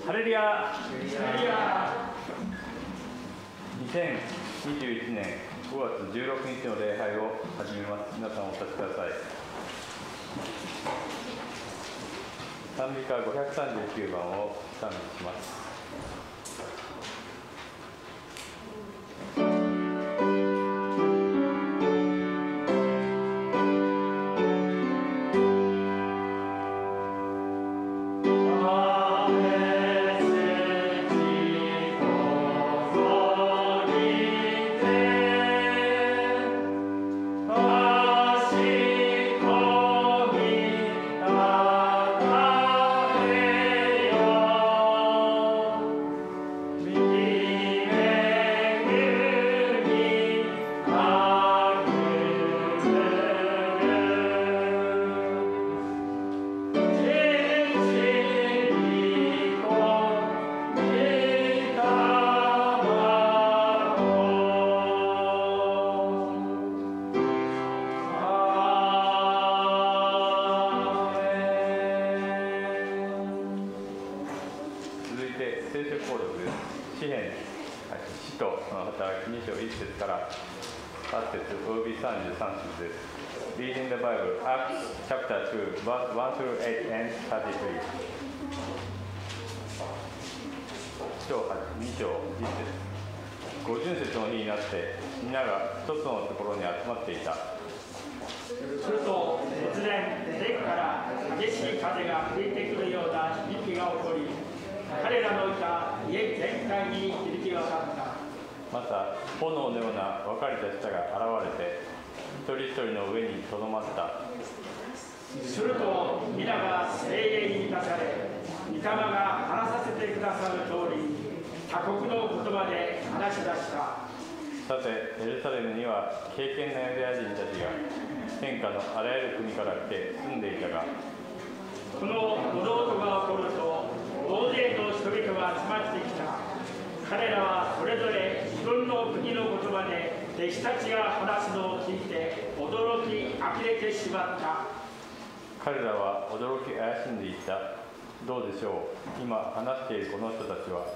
ハレルヤ。2021年5月16日の礼拝を始めます。皆さんお立ちください。賛美歌539番を賛美します。Reading the Bible, Acts chapter 2, verse 1 through 8 and 33. 2章1節。五巡節の日になって皆が一つのところに集まっていた。すると突然天から激しい風が吹いてくるような響きが起こり、彼らのいた家全体に響き渡った。また炎のような分かれた舌が現れて一人一人の上にとどまった。すると皆が聖霊に満たされ、御霊が話させてくださる通り他国の言葉で話し出した。さてエルサレムには敬虔なユダヤ人たちが天下のあらゆる国から来て住んでいたが、この物音が起こると大勢の人々が集まってきた。彼らはそれぞれ自分の国の言葉で弟子たちが話すのを聞いて驚き呆れてしまった。彼らは驚き怪しんでいった。どうでしょう、今話しているこの人たちは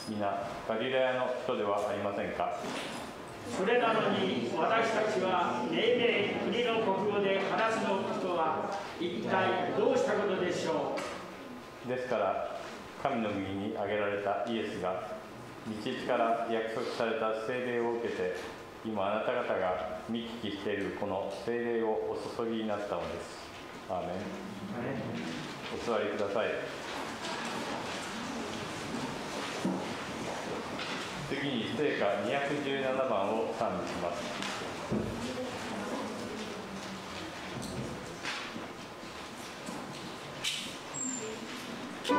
皆ガリラヤの人ではありませんか。それなのに私たちは命名国の国語で話すのことは一体どうしたことでしょう。ですから神の右に挙げられたイエスが道から約束された聖霊を受けて、今あなた方が見聞きしているこの聖霊をお注ぎになったのです。アーメン。お座りください。次に聖歌217番を賛美します。Oh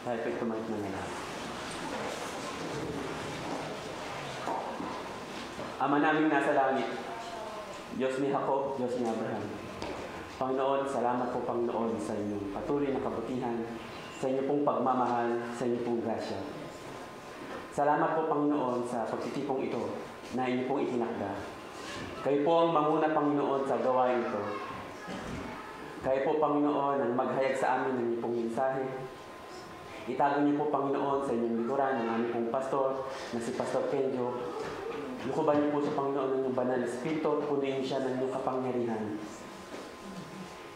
Tayo po'y tumalik na lahat. Ama naming nasa langit, Diyos ni Jacob, Diyos ni Abraham. Panginoon, salamat po Panginoon sa inyong patuloy na kabutihan, sa inyong pong pagmamahal, sa inyong pong grasya. Salamat po Panginoon sa pagtitipong ito na inyo pong itinakda. Kayo po ang manguna Panginoon sa gawain ito. Kayo po Panginoon ang maghayag sa amin ng inyong pong mensahe. Itago niyo po Panginoon sa inyong likuran ng aming pong pastor na si Pastor Kenjo. Lukuban niyo po sa Panginoon ng inyong banal na espiritu, punuin siya ng inyong kapangyarihan.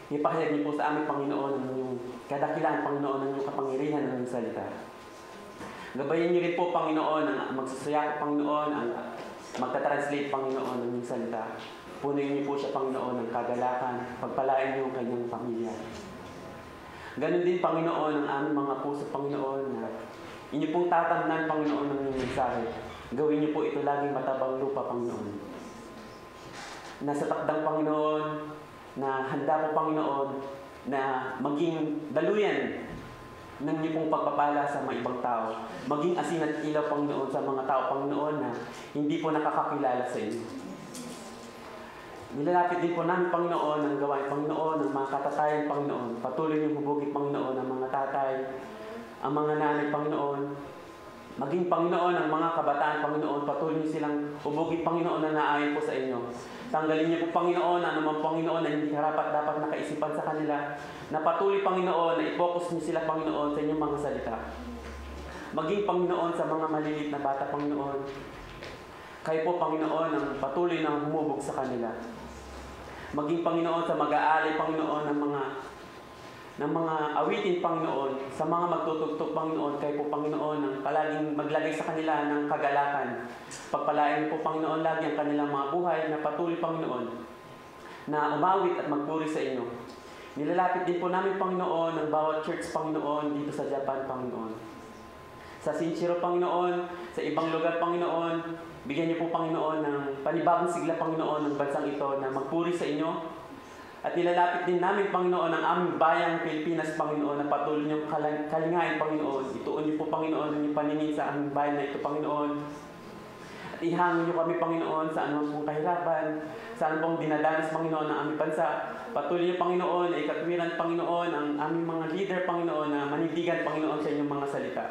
Ipahayag niyo po sa aming Panginoon ng inyong kadakilaan, Panginoon, ng inyong kapangyarihan ng inyong salita. Gabayan niyo rin po Panginoon ang magsusuyako Panginoon, ang magta-translate Panginoon ng inyong salita. Punuin niyo po siya Panginoon ng kagalakan, pagpalain niyo ang kanyang pamilya. Ganon din, Panginoon, ang aming mga puso, Panginoon, na inyo pong tatamnan, Panginoon, ng inyong mensahe. Gawin niyo po ito laging matabang lupa, Panginoon. Nasa takdang, Panginoon, na handa po, Panginoon, na maging daluyan ng inyo pong pagpapala sa mga ibang tao. Maging asin at ilaw, Panginoon, sa mga tao, Panginoon, na hindi po nakakakilala sa inyo. Nilalapit din po namin, Panginoon, ang gawain, Panginoon, ang mga katatayan, Panginoon. Patuloy niyong hubugin, Panginoon, ang mga tatay, ang mga nanay, Panginoon. Maging, Panginoon, ang mga kabataan, Panginoon. Patuloy niyo silang hubugin, Panginoon, na naayon po sa inyo. Tanggalin niyo po, Panginoon, ano man, Panginoon, na hindi dapat nakaisipan sa kanila. Na patuloy, Panginoon, na i-focus niyo sila, Panginoon, sa inyong mga salita. Maging, Panginoon, sa mga maliliit na bata, Panginoon. Kayo po, Panginoon, ang patuloy na humubog sa kanila. Maging, Panginoon, sa mag-aalay, Panginoon, ng mga awitin, Panginoon, sa mga magtutugtog, Panginoon, kayo po, Panginoon, ang palaging maglagay sa kanila ng kagalakan. Pagpalain po, Panginoon, lagi ang kanilang mga buhay na patuloy, Panginoon, na umawit at magpuri sa inyo. Nilalapit din po namin, Panginoon, ang bawat church, Panginoon, dito sa Japan, Panginoon. Sa Shinshiro, Panginoon, sa ibang lugar, Panginoon, bigyan niyo po, Panginoon, ng panibagong sigla, Panginoon, ng bansang ito na magpuri sa inyo. At nilalapit din namin, Panginoon, ang aming bayang Pilipinas, Panginoon, na patuloy niyong kalingain, Panginoon. Ituon niyo po, Panginoon, ang inyong paningin sa aming bayan na ito, Panginoon. At ihangin niyo kami, Panginoon, sa anumang pong kahirapan, sa anumang dinadanas, Panginoon, ng aming bansa. Patuloy niyo, Panginoon, ay katwiran, Panginoon, ang aming mga leader, Panginoon, na manindigan, Panginoon, sa inyong mga salita.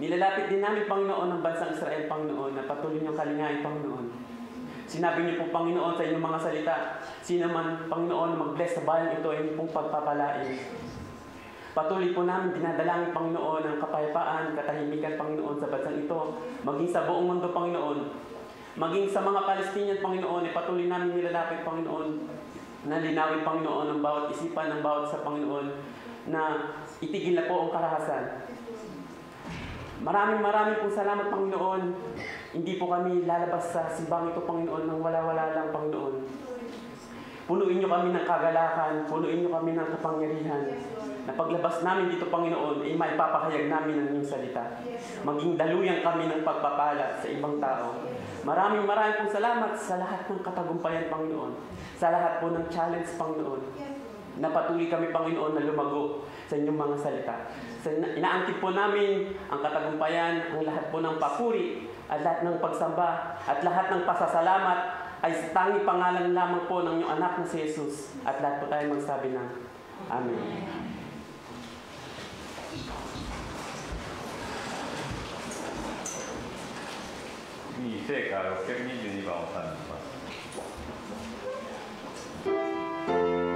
Nilalapit din namin, Panginoon, ang bansang Israel, Panginoon, na patuloy niyong kalingain, Panginoon. Sinabi niyo po, Panginoon, sa inyong mga salita, sino man, Panginoon, mag-bless sa bayan ito, ay pong pagpapalain. Patuloy po namin dinadalangin, Panginoon, ang kapayapaan, katahimikan, Panginoon, sa bansang ito, maging sa buong mundo, Panginoon. Maging sa mga Palestinian, Panginoon, ay patuloy namin nilalapit, Panginoon, na linawin, Panginoon, ang bawat isipan, ng bawat sa Panginoon, na itigil na po ang karahasan. Maraming pong salamat, Panginoon. Hindi po kami lalabas sa simbang ito, Panginoon, nang wala-wala lang, Panginoon. Punuin niyo kami ng kagalakan, punuin niyo kami ng kapangyarihan. Na paglabas namin dito, Panginoon, ay maipapahayag namin ang inyong salita. Maging daluyan kami ng pagpapala sa ibang tao. Maraming pong salamat sa lahat ng katagumpayan, Panginoon. Sa lahat po ng challenge, Panginoon. Napatuloy kami, Panginoon, na lumago sa inyong mga salita. Inaangkin po namin ang katagumpayan, ang lahat po ng papuri, at lahat ng pagsamba, at lahat ng pasasalamat ay sa tanging pangalan lamang po ng inyong anak na si Jesus. At lahat po tayo magsabi ng Amen.聖歌622番を賛美します。Oh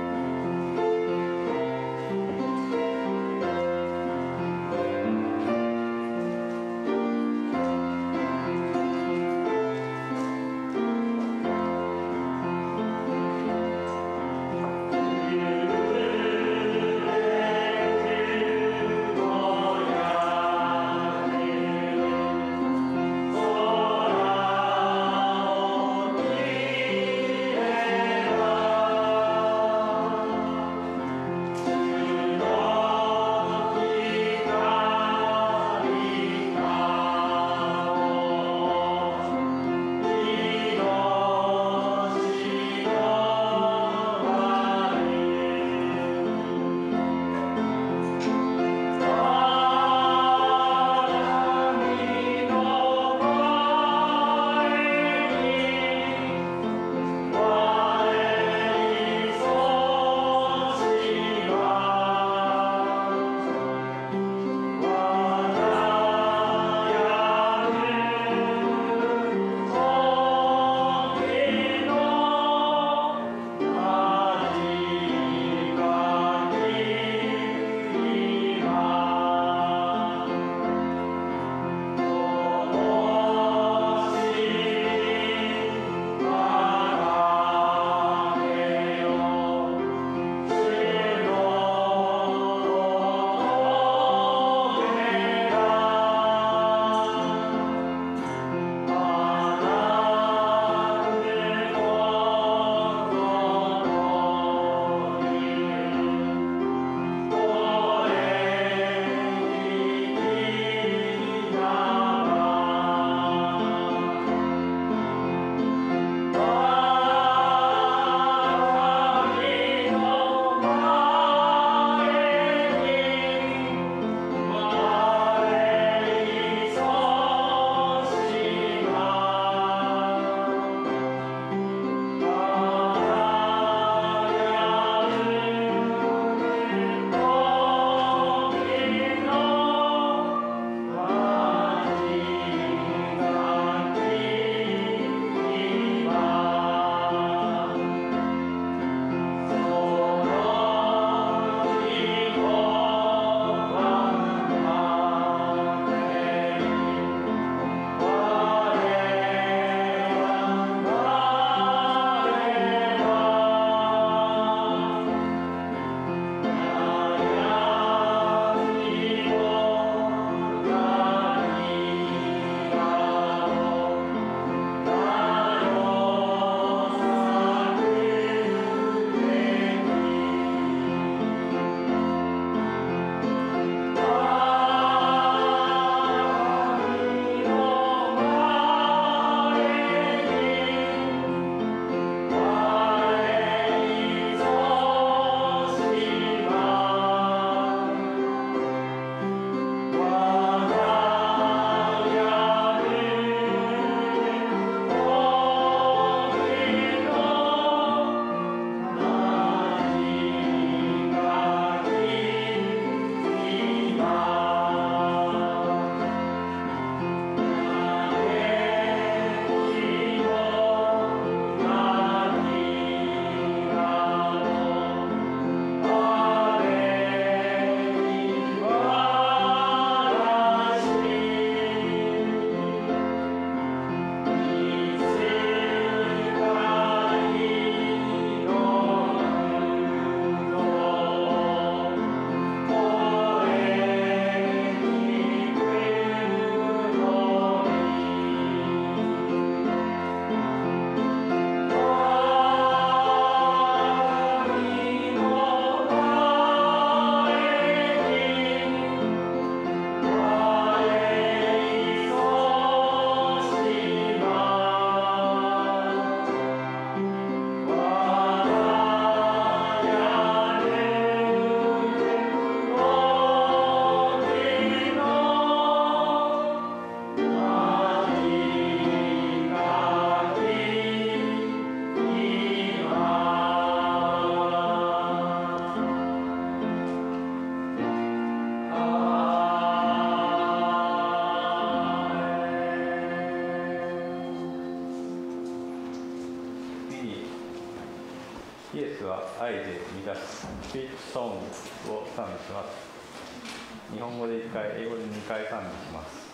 イエスは愛で満たすスピーチソングを賛美します。日本語で1回、英語で2回賛美します。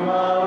Wow.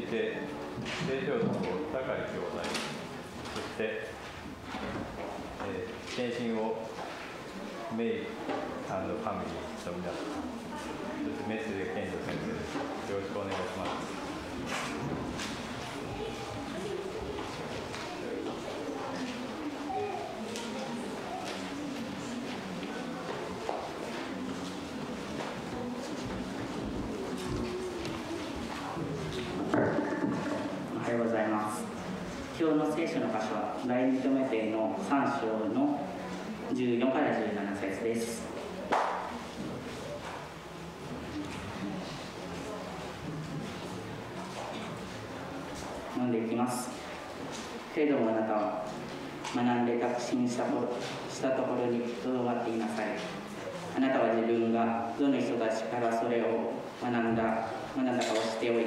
て聖書の高い兄弟、そして、献身をメイ&ファミリーの皆さん、そしてメスレ健二先生です。よろしくお願いします。おはようございます。今日の聖書の箇所は第2テモテの3章の14から17節です。読んでいきます。けれどもあなたは学んで確信したところにとどまっていなさい。あなたは自分がどの人たちからそれを学んだかを知っており、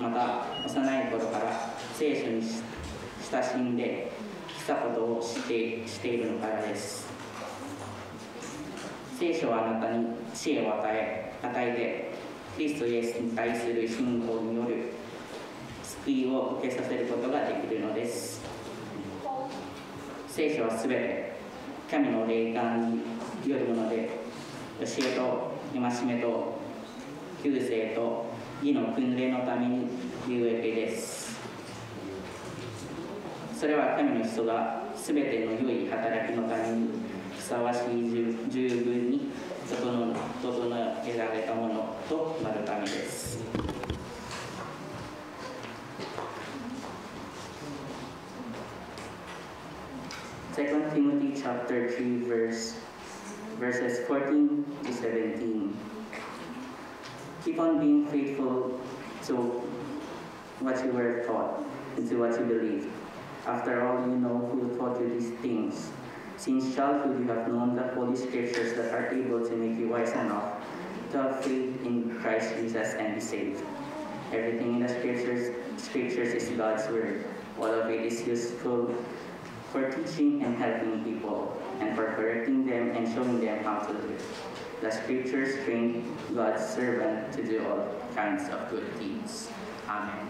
また幼い頃から聖書に親しんできたことをしているのからです。聖書はあなたに知恵を与えて、キリストイエスに対する信仰による救いを受けさせることができるのです。聖書はすべて神の霊感によるもので、教えと戒めと救世と義の訓練のために有益です。それは神の人がすべての良い働きのためにふさわしい十分に整えられたものとなるためです。2 Timothy chapter 3 verses 14 to 17. Keep on being faithful to what you were taught and to what you believe. After all, you know who taught you these things. Since childhood you have known the Holy Scriptures that are able to make you wise enough to have faith in Christ Jesus and be saved. Everything in the Scriptures is God's Word. All of it is useful for teaching and helping people, and for correcting them and showing them how to live. The Scriptures train God's servant to do all kinds of good deeds. Amen.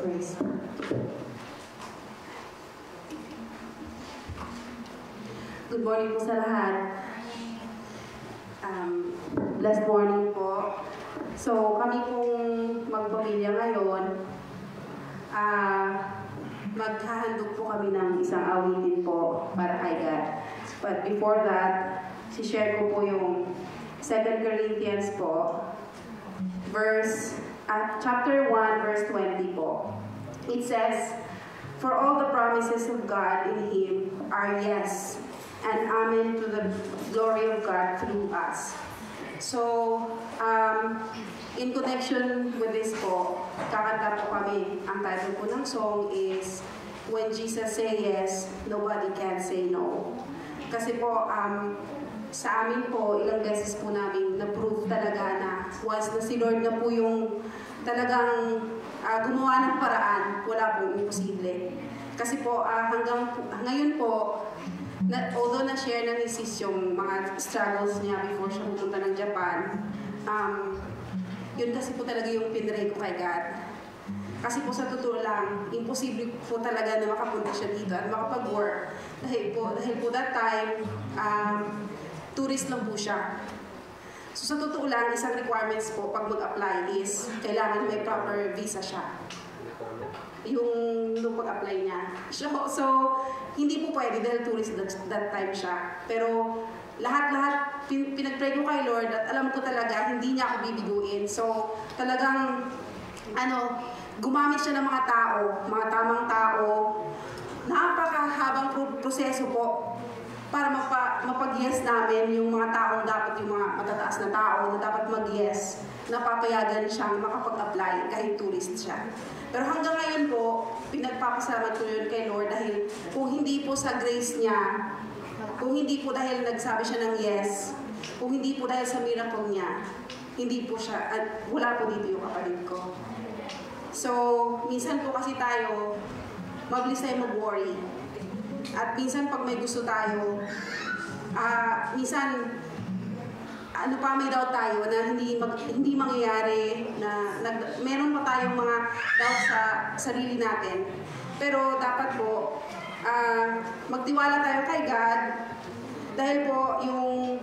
Praise. Good morning po sa lahat. Blessed morning po. So, kami pong magpamilya ngayon, maghahandog po kami ng isang awitin po para kay God. But before that, si-share ko po yung 2 Corinthians po, chapter 1, verse 20 po. It says, "For all the promises of God in Him are yes and amen to the glory of God through us." So, in connection with this po, kakanta po kami. Ang title po ng song is, "When Jesus Say Yes, Nobody Can Say No." Kasi po, sa amin po, ilang beses po namin na-prove talaga na once na si Lord na po yung talagang gumawa ng paraan, wala pong imposible. Kasi po, hanggang ngayon po, although na-share na ni Sis yung mga struggles niya before siya pupunta ng Japan, yun kasi po talaga yung pinray ko kay God. Kasi po sa totoo lang, imposible po talaga na makapunta siya dito at makapag-work. Dahil po that time, tourist lang po siya. So sa totoo lang, isang requirements po pag mag-apply is kailangan may proper visa siya. nung pag-apply niya. So, hindi po pwede dahil tourist that time siya. Pero lahat pinag-pray ko kay Lord at alam ko talaga hindi niya ako bibiguin. So, talagang gumamit siya ng mga tamang tao, napakahabang proseso po para mapag-yes namin yung mga taong dapat, yung mga matataas na tao na dapat mag-yes, napapayagan siyang makapag-apply kahit tourist siya. Pero hanggang ngayon po, pinagpapasalamat ko yun kay Lord dahil kung hindi po sa grace niya, kung hindi po dahil nagsabi siya ng yes, kung hindi po dahil sa miracle niya, hindi po siya, wala po dito yung kapatid ko. So, minsan po kasi tayo, mabilis tayo mag-worry. At minsan pag may gusto tayo, minsan, may doubt tayo na hindi mangyayari, na meron pa tayong mga doubt sa sarili natin. Pero dapat po, magtiwala tayo kay God dahil po yung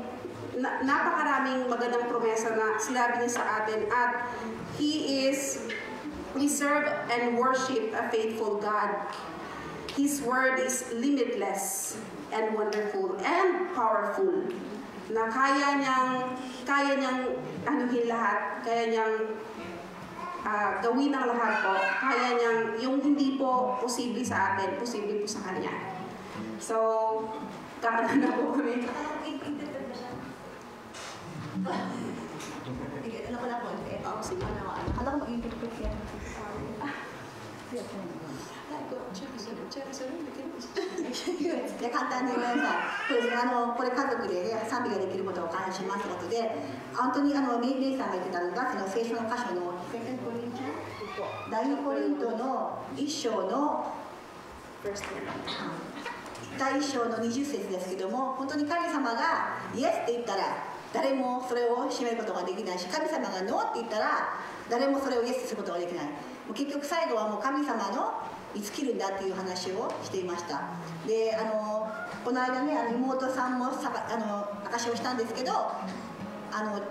napakaraming magandang promesa na sinabi niya sa atin at we serve and worship a faithful God. His word is limitless and wonderful and powerful. Na kaya niyang anuhin lahat, kaya niyang gawin ang lahat po. Kaya niyang yung hindi po posible sa atin, posible po sa Kanya. So, kakanta na po kami. Alam ko na po. Sige. Alam ko mag-interpret yan.簡単に言われたこれ家族で、ね、賛美ができることを感謝しますことで、本当にメイさんが言ってたのが、その聖書の箇所の第2コリントの1章の第1章の20節ですけども、本当に神様がイエスって言ったら誰もそれを閉めることができないし、神様がノーって言ったら誰もそれをイエスすることができない。結局最後はもう神様の尽きるんだっていう話をしていました。で、この間ね、妹さんも証しをしたんですけど、なんだっ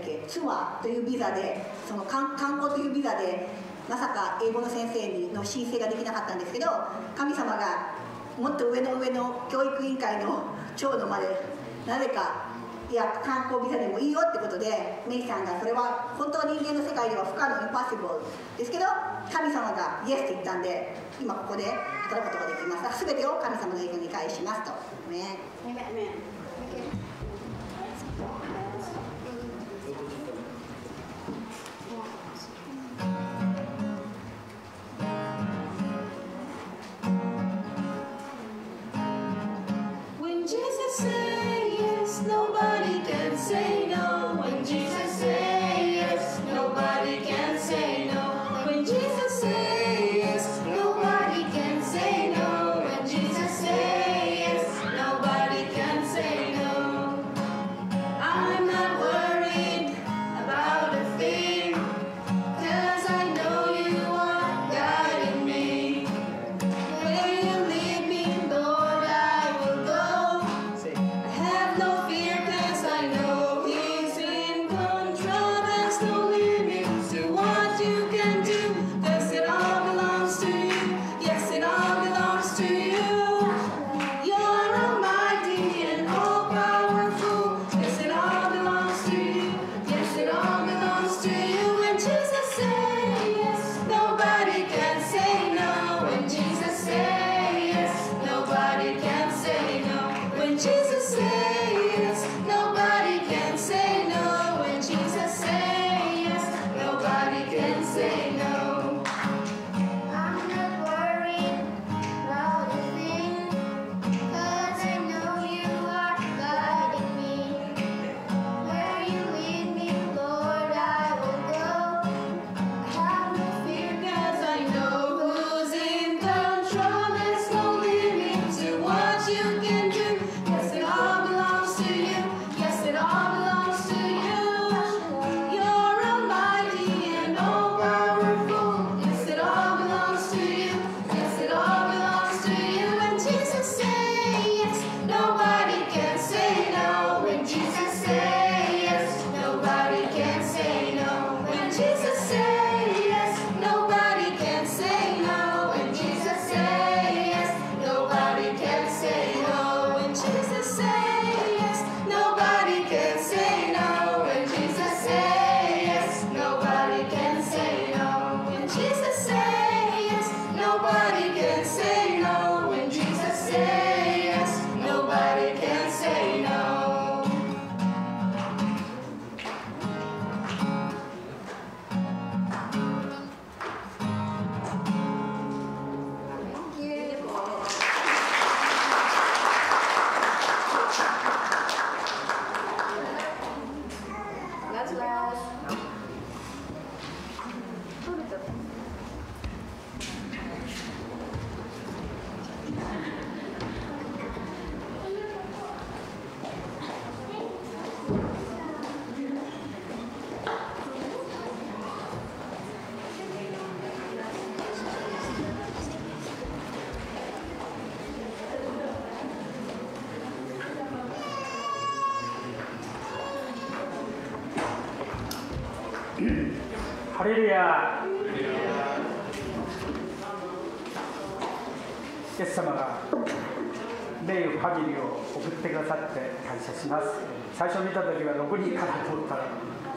け、ツアーというビザで、その観光というビザで、まさか英語の先生の申請ができなかったんですけど、神様がもっと上の教育委員会の長野までなぜか、いや観光ビザでもいいよってことで、メイさんがそれは本当は人間の世界では不可能、インパッシブルですけど、神様がイエスって言ったんで、今ここで働くことができます。すべてを神様の栄光に返しますと。ね。Nobody can say no. When Jesus says yes, nobody can say no. When Jesus says yes, nobody can say no. When Jesus says yes, nobody can say no. レルヤ。イエス様が霊ファミリーを送ってくださって感謝します。最初見た時は6人かなと思ったら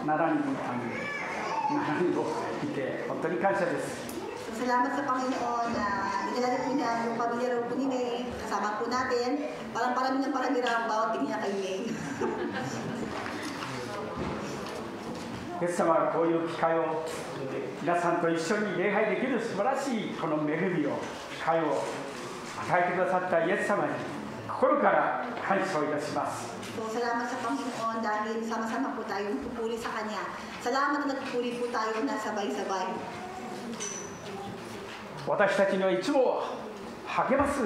7人を見て本当に感謝です。 Salamat sa Panginoon na inilagay po niya yung pamilya raw po ni May, kasama po natin. Parang parami raw bawat tingin niya kay May. イエス様はこういう機会を皆さんと一緒に礼拝できる素晴らしいこの恵みを、機会を与えてくださったイエス様に心から感謝をいたします。 So, salamat sa Panginoon dahil sama-sama po tayong pupuri sa Kanya. Salamat na nagpupuri po tayo na sabay-sabay. 私たちにはいつも励ます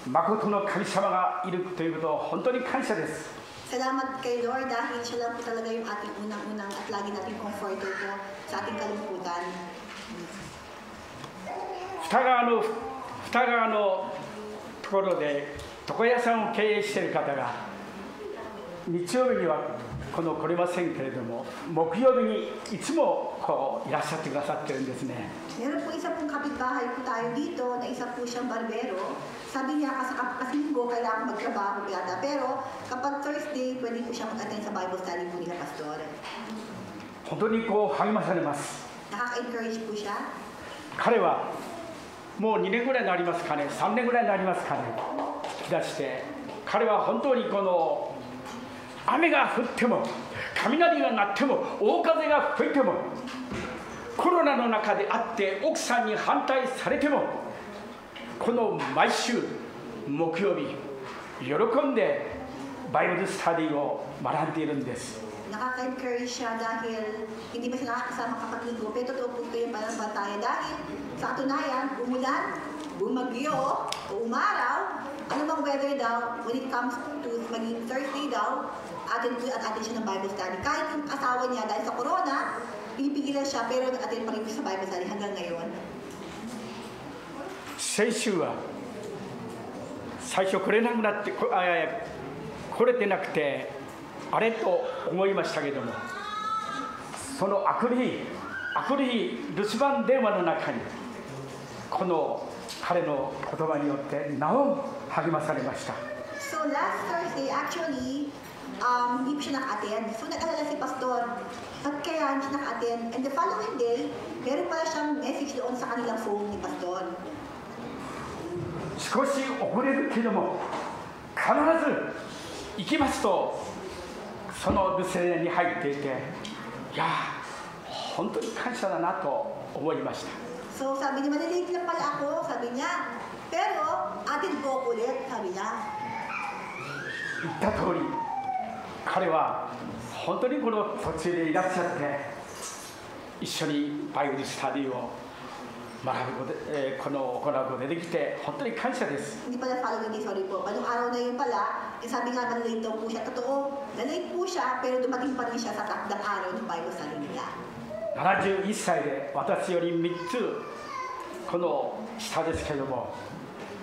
誠の神様がいるということを本当に感謝です。 Salamat kay Lord dahil siya lang po talaga yung ating unang-unang at lagi nating comforter po sa ating kalungkutan. 二川のところで床屋さんを経営している方が日曜日には来れませんけれども、木曜日にいつもいらっしゃってくださってるんですね。 Meron po isa pong kapitbahay po tayo dito na isa po siyang barbero. Sabi niya kasi linggo kailangan magtrabaho yata, pero kapag Thursday pwede po siya mag-attend sa Bible study po nila Pastor. 本当に励まされます。 Nakaka-encourage po siya. 彼はもう2年ぐらいになりますかね、3年ぐらいになりますかね、引き出して、彼は本当に雨が降っても雷が鳴っても大風が吹いてもコロナの中であって奥さんに反対されてもこの毎週木曜日喜んでバイブルスタディを学んでいるんです。 Nakaka-encourage siya dahil hindi ba siya nakakasama kapag linggo, pero totoo po ito yung pananampalataya dahil sa katunayan, umulan, bumagyo, o umaraw, ano bang weather daw, when it comes to maging Thursday daw, atin siya ng Bible study. Kahit yung asawa niya dahil sa corona, pinipigilan siya pero nag-attend pa rin siya sa Bible study hanggang ngayon. 先週は最初来れなくなって来れてなくてあれと思いましたけども、そのあくる日留守番電話の中にこの彼の言葉によってなお励まされました。 So last Thursday actually hindi po siya naka-attend. So nag-alala si Pastor, ba't kaya hindi siya naka-attend? And the following day, meron pala siyang message doon sa kanilang phone ni Pastor. 少し遅れるけども必ず行きますとその留守電に入っていて、いや本当に感謝だなと思いました。 So sabi niya, malilate lang pala ako, sabi niya. Pero atin po ulit, sabi niya. 言った通り彼は本当にこの途中でいらっしゃって一緒にバイブルスタディを学ぶことで、行うことができて本当に感謝です。 Hindi pala following day, sorry po. Anong araw na yun pala, sabi nga malilate daw po siya. Totoo, nalate po siya, pero dumating pa rin siya sa takdang araw ng Bible study nila. 71歳で私より3つこの下ですけれども、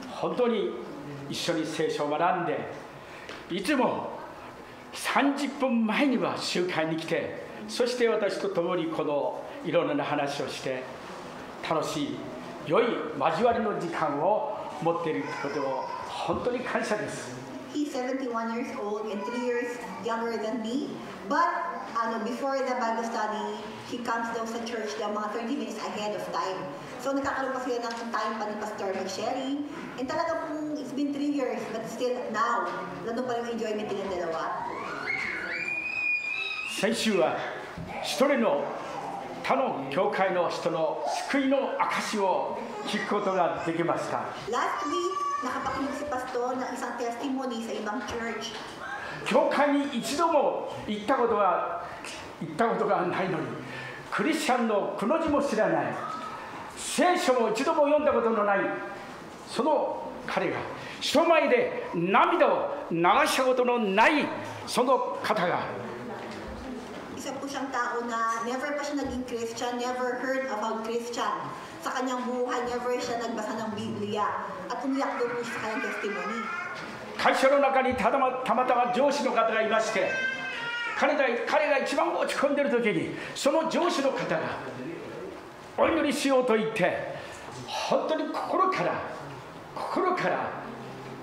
本当に一緒に聖書を学んでいつも30分前には集会に来て、そして私と共にこのいろんな話をして楽しい良い交わりの時間を持っていることを本当に感謝です。 He's 71 years old and 3 years younger than me. But before the Bible study, he comes daw sa church daw mga 30 minutes ahead of time. So nagkakaroon pa sila ng time pa ni Pastor mag-sharing. And talaga pong it's been 3 years, but still now, nandun pa rin yung enjoyment nilang dalawa. 先週は一人の他の教会の人の救いの証を聞くことができました。 Last week, nakapakinig si Pastor ng isang testimony sa ibang church. 教会に一度も行ったことがないのに、クリスチャンのくの字も知らない、聖書も一度も読んだことのないその彼が人前で涙を流したことのないその方が、 Isa po siyang tao na never pa siya naging Christian, never heard about Christian. Sa kanyang buhay, never siya nagbasa ng Biblia. At umiyak daw po siya sa kanyang testimony. 会社の中にたまたま上司の方がいまして、彼が一番落ち込んでいる時に、その上司の方がお祈りしようと言って、本当に心から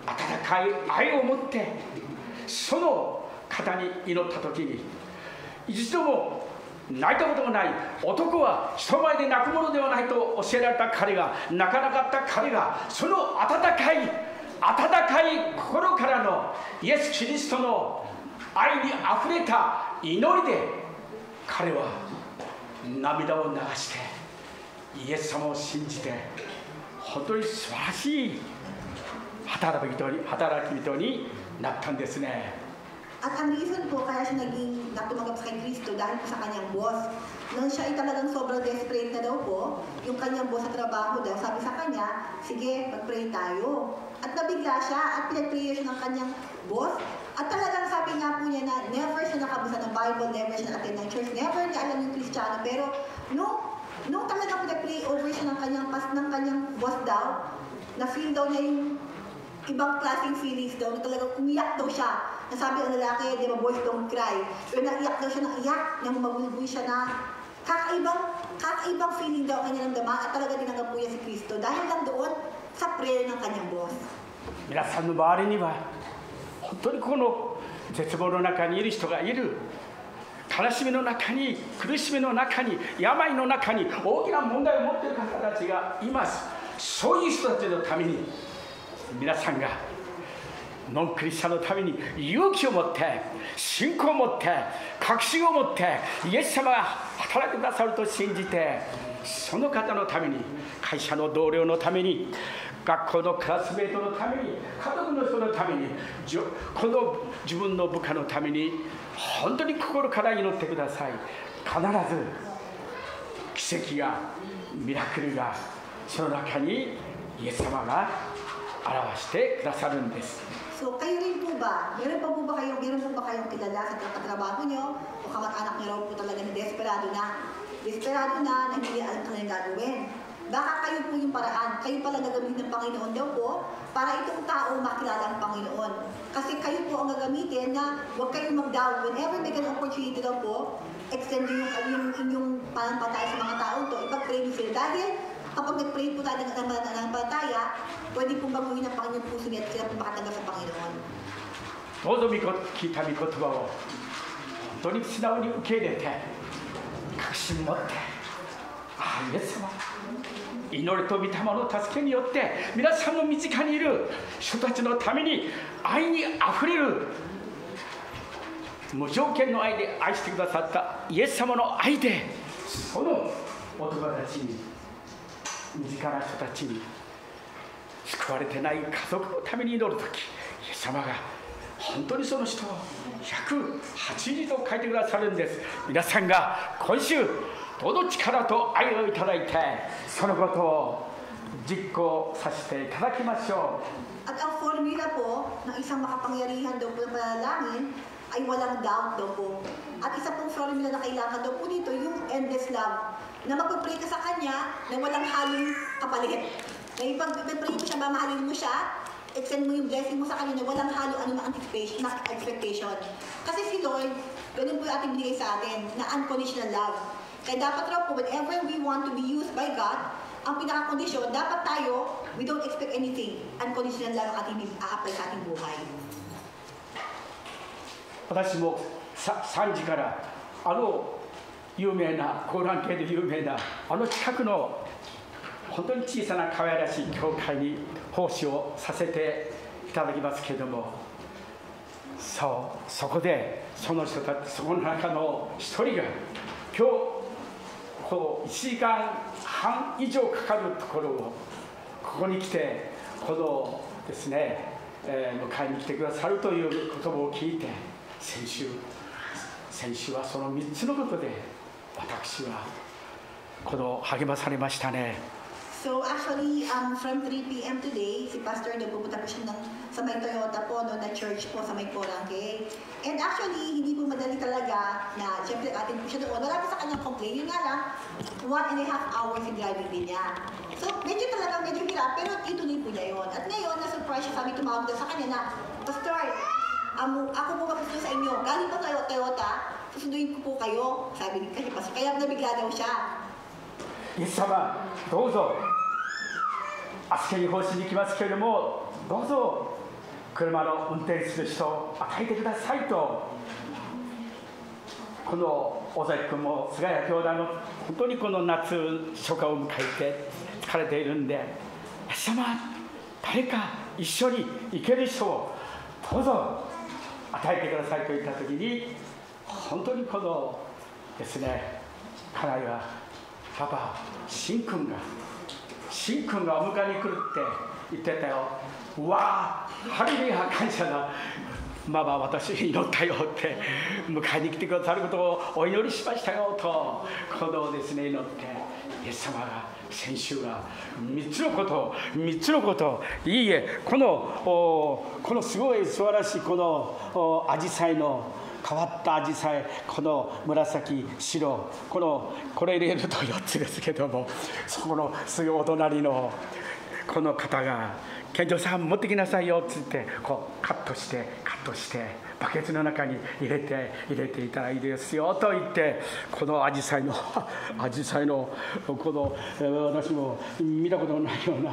温かい愛を持ってその方に祈った時に、一度も泣いたことがない、男は人前で泣くものではないと教えられた彼が、泣かなかった彼が、その温かい心からのイエス・キリストの愛にあふれた祈りで、彼は涙を流してイエス様を信じて、本当に素晴らしい働き人になったんですね。At ang reason po kaya siya naging tumanggap sa kay Kristo dahil po sa kanyang boss. Nang siya ay talagang sobrang desperate na daw po, yung kanyang boss sa trabaho daw, sabi sa kanya, sige, mag-pray tayo. At nabigla siya at pinag-prayer siya ng kanyang boss. At talagang sabi nga po niya na never siya nakabasa ng Bible, never siya nakattend ng church, never niya alam yung Kristiyano. Pero nung talagang pinag-pray over siya ng kanyang boss daw, na feel daw niya yung ibang klaseng feelings daw, na talagang umiyak daw siya. Nasabi ang lalaki, di ba, boys don't cry. Pero naiyak daw siya ng iyak, nang magulboy siya na kakaibang feeling daw kanya ng dama, at talaga dinanggap po niya si Kristo dahil lang doon sa prayer ng kanyang boss. 皆さんの周りには本当にこの絶望の中にいる人がいる。悲しみの中に、苦しみの中に、病の中に大きな問題を持っている方たちがいます。そういう人たちのために皆さんがノンクリスチャンのために勇気を持って、信仰を持って、確信を持って、イエス様が働いてくださると信じて、その方のために、会社の同僚のために、学校のクラスメートのために、家族の人のために、この自分の部下のために本当に心から祈ってください。必ず奇跡が、ミラクルがその中にイエス様が表してくださるんです。So, kayo rin po ba? Meron po ba kayong kilala sa katrabaho nyo o kamag-anak nyo raw po talaga na desperado na hindi alam kanilang gagawin? Baka kayo po yung paraan. Kayo pala gagamitin ng Panginoon daw po para itong tao makilala ang Panginoon. Kasi kayo po ang gagamitin na huwag kayong mag-doubt. Whenever may ganang opportunity daw po, extend yung inyong panampalataya sa mga tao to, ipag-pray nyo sila. Dahil kapag nag-pray po tayo ng panampalataya, pwede pong baguhin ang Panginoon puso niya at sila pong makatanggap sa Panginoon. どうぞ聞いた御言葉を本当に素直に受け入れて、確信持って、イエス様、祈りと御霊の助けによって皆さんの身近にいる人たちのために愛にあふれる、無条件の愛で愛してくださったイエス様の愛で、そのお友達に、身近な人たちに、救われてない家族のために祈るとき、イエス様が本当にその人を180度変えてくださるんです。皆さんが今週どの力と愛をいただいて、そのことを実行させていただきましょう。 At ang formula po ng isang makapangyarihan daw po na panalangin ay walang doubt daw po. At isa pong formula na kailangan daw po dito, yung endless love. Na magpapray ka sa Kanya na walang halong kapalit. Na ipag-pray mo siya, mamahalin mo siya, extend mo yung blessing mo sa Kanya na walang halo anumang expectation. Kasi si Lord, ganun po yung ating binigay sa atin, na unconditional love. Kaya dapat raw po, whenever we want to be used by God, ang pinaka-kondisyon, dapat tayo, we don't expect anything. Unconditional love ang ating a-apply sa ating buhay. 私も3時から有名なコーラン系で有名な近くの本当に小さな可愛らしい教会に奉仕をさせていただきますけれども、そこでその人たち、そこの中の一人が今日こう1時間半以上かかるところをここに来てこのですね、迎えに来てくださるという言葉を聞いて、先週はその3つのことで私はこの励まされましたね。So actually, from 3 p.m. today, si Pastor daw pupunta po siya sa may Toyota po, no, na church po sa may Porangke. And actually, hindi po madali talaga na, siyempre, atin po siya doon. Wala po sa kanyang complaint. Yun nga lang, 1.5 hours yung driving din niya. So, medyo hirap, pero ituloy po niya yun. At ngayon, na-surprise siya, sabi tumawag daw sa kanya na, Pastor, ako po masusunod sa inyo. Galing pa kayo, Toyota, susunduin ko po kayo. Sabi ni kasi Pastor, kaya nabigla daw siya. イエス様、どうぞ預けに奉仕に行きますけれども、どうぞ車の運転する人を与えてくださいと、この尾崎君も菅谷兄弟も本当にこの夏初夏を迎えて疲れているんで、イエス様、誰か一緒に行ける人をどうぞ与えてくださいと言った時に、本当にこのですね、家内はパパ、しんくんがお迎えに来るって言ってたよ。うわあ、ハレルヤ、感謝だ。ママ、私祈ったよって迎えに来てくださることをお祈りしましたよと、このですね、祈って、イエス様が先週は3つのこと、いいえ、このすごい素晴らしいこのアジサイの変わったアジサイ、この紫、白、これ入れると4つですけども、そこのすぐお隣のこの方が「健丈さん持ってきなさいよ」っつってこうカットしてバケツの中に入れていたらいいですよと言って、このアジサイのこの私も見たことのないような、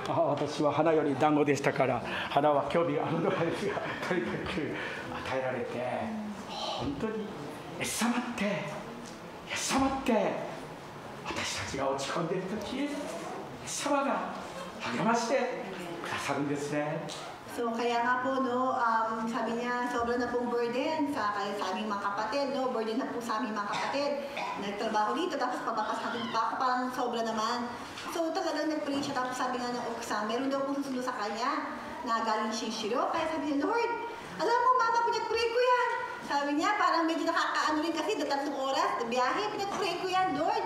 私は花より団子でしたから花は興味あるのですが、とにかく与えられて、本当にイエス様って私たちが落ち込んでいる時、イエス様が励ましてくださるんですね。So kaya nga po, no, sabi niya, sobra na pong burden sa aming mga kapatid, no, burden na po sa aming mga kapatid. Nagtrabaho dito, tapos papapasakit pa ako, parang sobra naman. So talagang nag-pray siya, tapos sabi nga ng Oksa, meron daw pong susunod sa kanya na galing Shishiro. Kaya sabi niya, Lord, alam mo mama, pinag-pray ko yan. Sabi niya, parang medyo nakakaano rin kasi, 3 oras, biyahe, pinag-pray ko yan, Lord.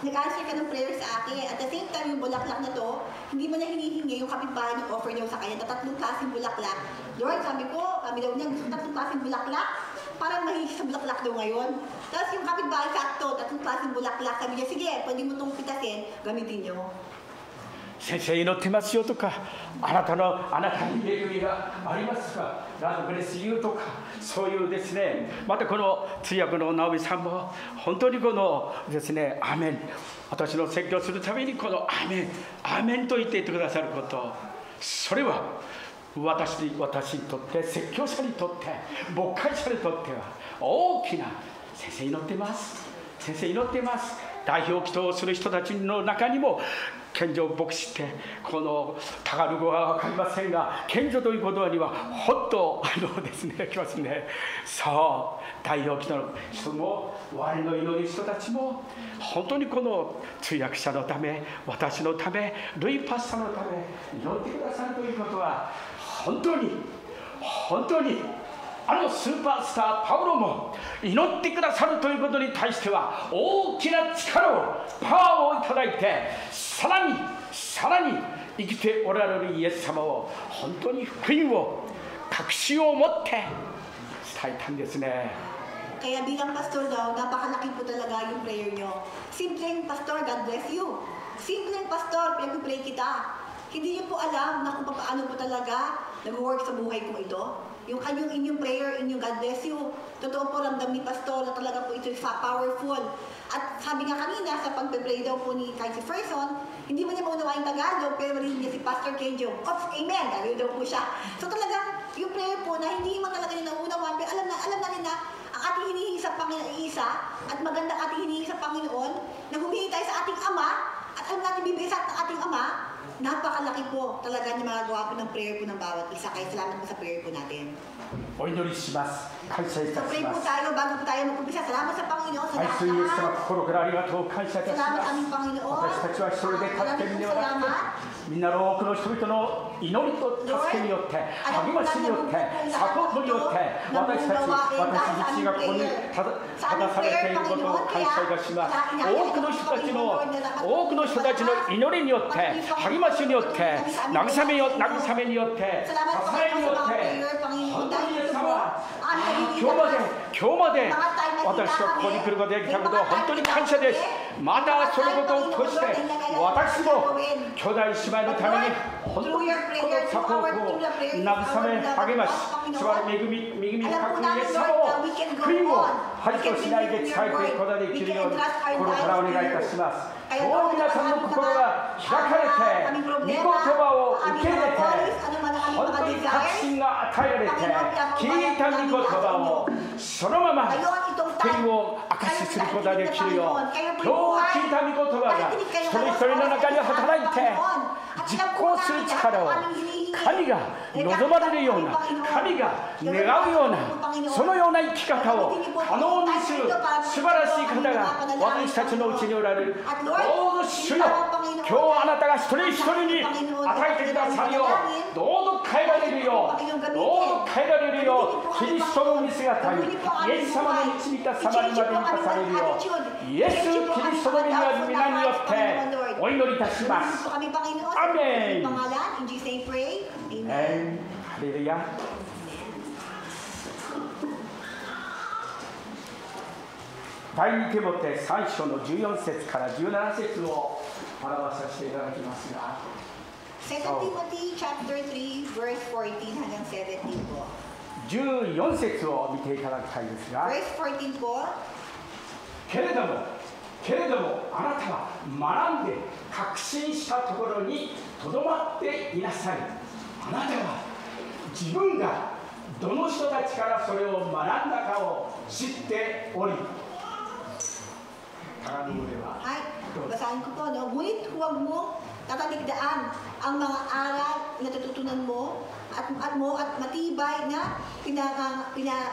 Nag-answer ka ng prayer sa akin. At the same time, yung bulaklak na to, hindi mo na hinihingi yung kapitbahay ng offer niyo sa kanya na 3 klaseng bulaklak. Lord, sabi daw niya, gusto 3 klaseng bulaklak? Parang mahilig sa bulaklak daw ngayon. Tapos yung kapitbahay sakto, 3 klaseng bulaklak. Sabi niya, sige, pwede mo itong pitasin, gamitin niyo. 先生祈ってますよとか、あなたに恵みがありますか、ラドブレスユーとか、そういうですね、またこの通訳の直美さんも本当にこのですね、アーメン、私の説教するためにこのアーメンと言っていてくださること、それは私にとって説教者にとって牧会者にとっては大きな、先生祈ってます、代表祈祷をする人たちの中にも健丈牧師ってこのタガル語は分かりませんが、健丈という言葉にはほっとですね、きますね。そう、代表祈祷の人も我の祈る人たちも本当にこの通訳者のため、私のため、ルイパスタのため祈ってくださるということは、本当にスーパースターパウロも祈ってくださるということに対しては大きな力を、パワーをいただいて、さらに生きておられるイエス様を本当に福音を確信を持って伝えたんですね。Kaya bilang pastor daw, napakalaki po talaga yung prayer nyo. Simpleng pastor, God bless you. Simpleng pastor, pinag-pray kita. Hindi niyo po alam na kung paano po talaga nag-work sa buhay ko ito. Yung inyong prayer, inyong God bless you. Totoo po ramdam ni pastor na talaga po ito powerful. At sabi nga kanina sa pag-pray daw po ni Kay Jefferson, hindi mo niya maunawa yung Tagalog, pero marinig niya si Pastor Kenjo. Ops, amen! Gagawin daw po siya. So talaga, yung prayer po na hindi mo talaga niya naunawa, pero alam na rin na ang ating hinihingi sa Panginoon isa, at magandang ating hinihingi sa Panginoon, na humingi tayo sa ating Ama, at alam natin bibigay sa ating Ama, napakalaki po talaga niya magagawa po ng prayer po ng bawat isa. Kaya salamat po sa prayer po natin. お祈りします。感謝いた So し pray ま po す。 tayo bago po tayo mag-umpisa. Salamat sa Panginoon sa 愛 lahat するイエス様、 lahat. 心からありがとう感謝いたし Salamat ます。 aming Panginoon. 私たちは一人で助けるのではなくて、 みんなの多くの人々の祈りと助けによって、励ましによって、サポートによって、私自身がここに立たされていることを感謝いたします。多くの人たちの祈りによって、励ましによって、慰めによって、支えによって、本当にイエス様、今日今日まで私はここに来ることができたことは本当に感謝です。またそのことを通して私も兄弟姉妹のために本当にこのサポートを慰め励まし、主は恵みかくイエス様を福音を恥としないで伝えていくことができるように心からお願いいたします。今日皆さんの心が開かれて御言葉を受け入れて本当に確信が与えられて聞いた御言葉をそのまま福音を証しすることができるよう、今日聞いた御言葉が一人一人の中に働いて実行する力を神が望まれるような、神が願うような、そのような生き方を可能にする素晴らしい方が私たちのうちにおられる。どうぞ主よ、今日あなたが一人一人に与えてくださるよう、どうぞ変えられるよう、どうぞ変えられるよう、キリストの御姿にイエス様の導いた様にまで生かされるよう、イエス・キリストの皆によってお祈りいたします。アーメン。ハレルヤ。第2テモテ3章の14節から17節を表させていただきますが、2 Timothy chapter 3 verse 14 hanggang 17 po. 14節を見ていただきたいですが、 Verse 14 po. けれどもあなたは学んで確信したところにとどまっていなさい。あなたは自分がどの人たちからそれを学んだかを知っており、Ay, basahin ko po, no? Ngunit huwag mo tatalikdaan ang mga aral na natutunan mo at matibay na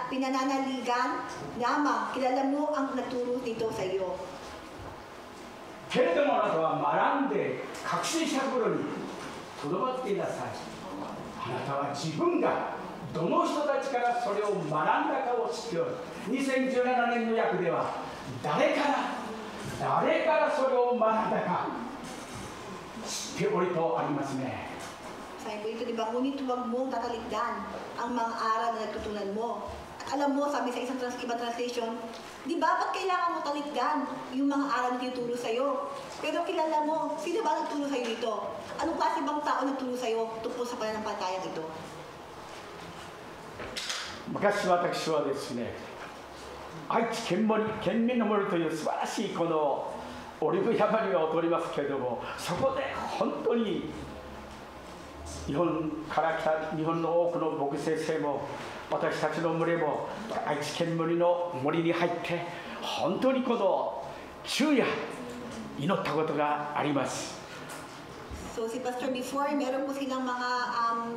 pinananaligan lamang. Kilala mo ang nagturo nito sa iyo. けれどもあなたは学んで確信したところにとどまっていなさい。あなたは自分がどの人たちからそれを学んだかを知っておる。2017年の訳では誰からそれを学んだか知っておりとありますね。 Sabi ko ito, di ba? Ngunit huwag mong tatalikdan ang mga aral na natutunan mo. At alam mo, sabi sa isang ibang translation, di ba, ba't kailangan mo talikdan yung mga aral na tinuturo sa'yo? Pero kilala mo, sino ba nagturo sa'yo dito? Anong klase bang tao nagturo sa'yo tungkol sa pananampalataya ito? 昔私はですね、愛知県民の森という素晴らしいこのオリーブ山にはおりますけれども、そこで本当に日本から来た日本の多くの牧師先生も私たちの群れも愛知県森の森に入って本当にこの昼夜祈ったことがあります。 So si Pastor before, meron po silang mga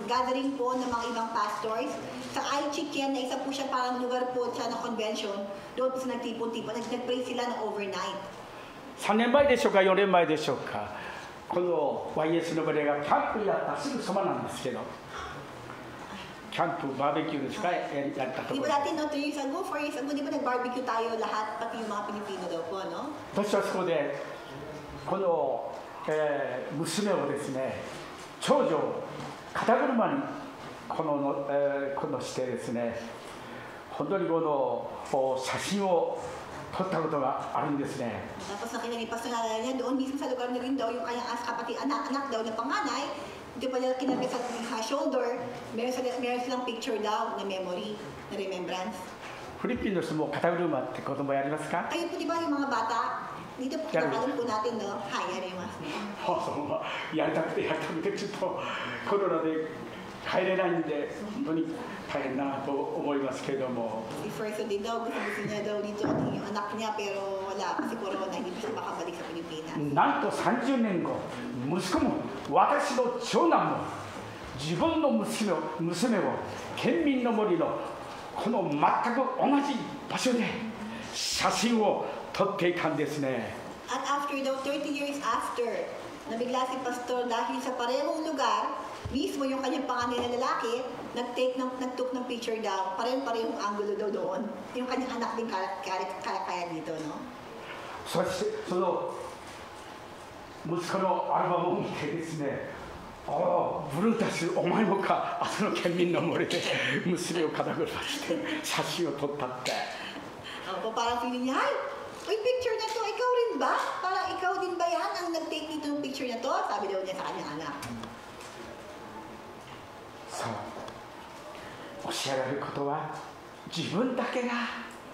gathering po ng mga ibang pastors. Sa Aichiken, na isa po siya parang lugar po siya na convention. Doon po sila nagtipon-tipon. Nag-pray sila ng overnight. 3年前でしょうか、4年前でしょうか。この YS の群れがキャンプやったすぐそばなんですけど、キャンプ、バーベキューですか、やったところ。Di ba dati, no, 3 years ago, 4 years ago, di ba nag-barbecue tayo lahat, pati yung mga Pilipino daw po, no? 私はそこで、この娘をですね、長女を肩車にこのしてですね、本当にこの写真を撮ったことがあるんですね。 Tapos nakita ni Pastor Nalala niya, doon mismo sa lugar na rin daw yung kanyang kapatid, anak daw na panganay, hindi pa nila kinabit sa shoulder, meron silang picture daw na memory, na remembrance. フィリピンの人も肩車って子供やりますか？ Ayun po, di ba yung mga bata, dito po alam po natin, no? Hi, yarimas ne. やりたくてちょっとコロナで帰れないんで本当に大変なと思いますけれども。 Si First din daw, gusto niya daw dito yung anak niya, pero wala kasi corona, hindi pa siya makabalik sa Pilipinas. なんと30年後、息子も私の長男も自分の娘を県民の森のこの全く同じ場所で写真を撮っていたんですね。 At after daw, 30 years after, nabigla si Pastor dahil sa parehong lugar, mismo yung kanyang panganay na lalaki, nagtook ng picture daw, parehong angulo daw doon. Yung kanyang anak din kaya dito, no? そしてその息子のアルバムを見てですね、ブルータス、お前もか、あその県民の森で娘を肩車して写真を撮ったって。Opo, parang feeling niya, ay, uy, picture na to, ikaw rin ba? Parang ikaw din ba yan ang nag-take dito ng picture na to? Sabi daw niya sa kanyang anak. そう、教えられることは自分だけが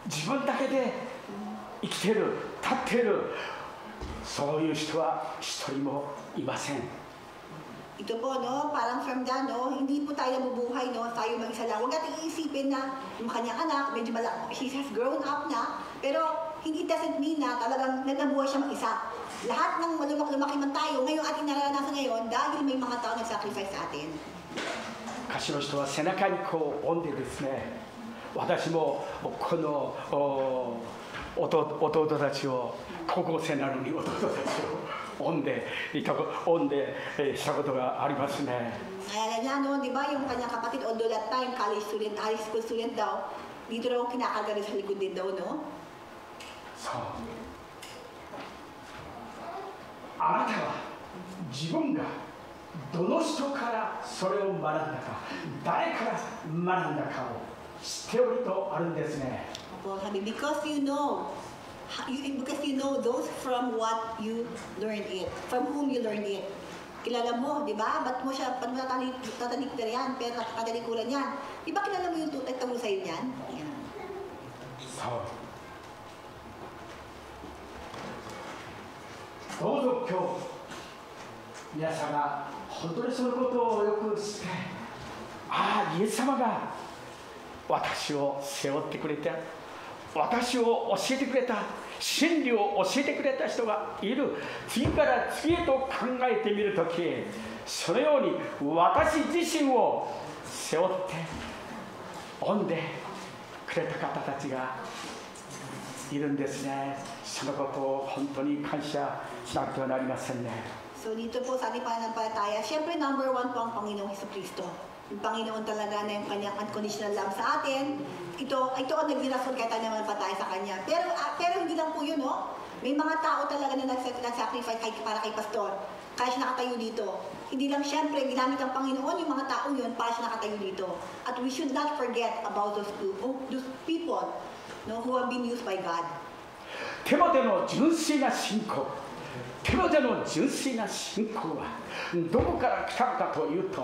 自分だけで生きてる、立ってる、そういう人は一人もいません。 Ito po, no, parang from God, no, hindi po tayo nabubuhay, no, tayo mag-isa lang. Huwag natin iisipin na yung kanyang anak, medyo he has grown up na, pero hindi doesn't mean na talagang nabuhay siya mag-isa. Lahat ng lumaki man tayo, ngayong ating nararanasan ngayon, dahil may mga tao nag-sacrifice sa atin. 歌手の人は背中にこう追んでですね、私もこの弟たちを、高校生なのに弟たちを追んでしたことがありますね。 Naalala niya, no, di ba, yung kanyang kapatid, although that time, college student, high school student daw, dito raw kinakarga sa likod din daw, no? そう。あなたは自分がどの人からそれを学んだか、誰から学んだかを知っておるとあるんですね。 Opo, sabi, because you know those from what you learned it, from whom you learned it. Kilala mo, di ba? Ba't mo tatalikter yan, pero tatalikuran yan. Di ba kilala mo yung tutagtawag sa'yo yan? Yan. そう。どうぞ今日、皆さんが本当にそのことをよく知って、ああ、イエス様が私を背負ってくれて、私を教えてくれた、真理を教えてくれた人がいる。次から次へと考えてみるとき、そのように私自身を背負って追んでくれた方たちがいるんですね。そのことを本当に感謝しなくてはなりませんね。 So dito po sa ating pananampalataya, syempre number one po ang Panginoong Hesukristo. Yung Panginoon talaga na yung kanyang unconditional love sa atin. Ito ang nagdirason kaya tayo naman patay sa kanya. Pero hindi lang po yun, no? May mga tao talaga na nag-sacrifice para kay pastor. Kaya siya nakatayo dito. Hindi lang syempre, ginamit ang Panginoon yung mga tao yun para siya nakatayo dito. At we should not forget about those people, no, who have been used by God. テモテの純粋な信仰、テモテの純粋な信仰はどこから来たのかというと、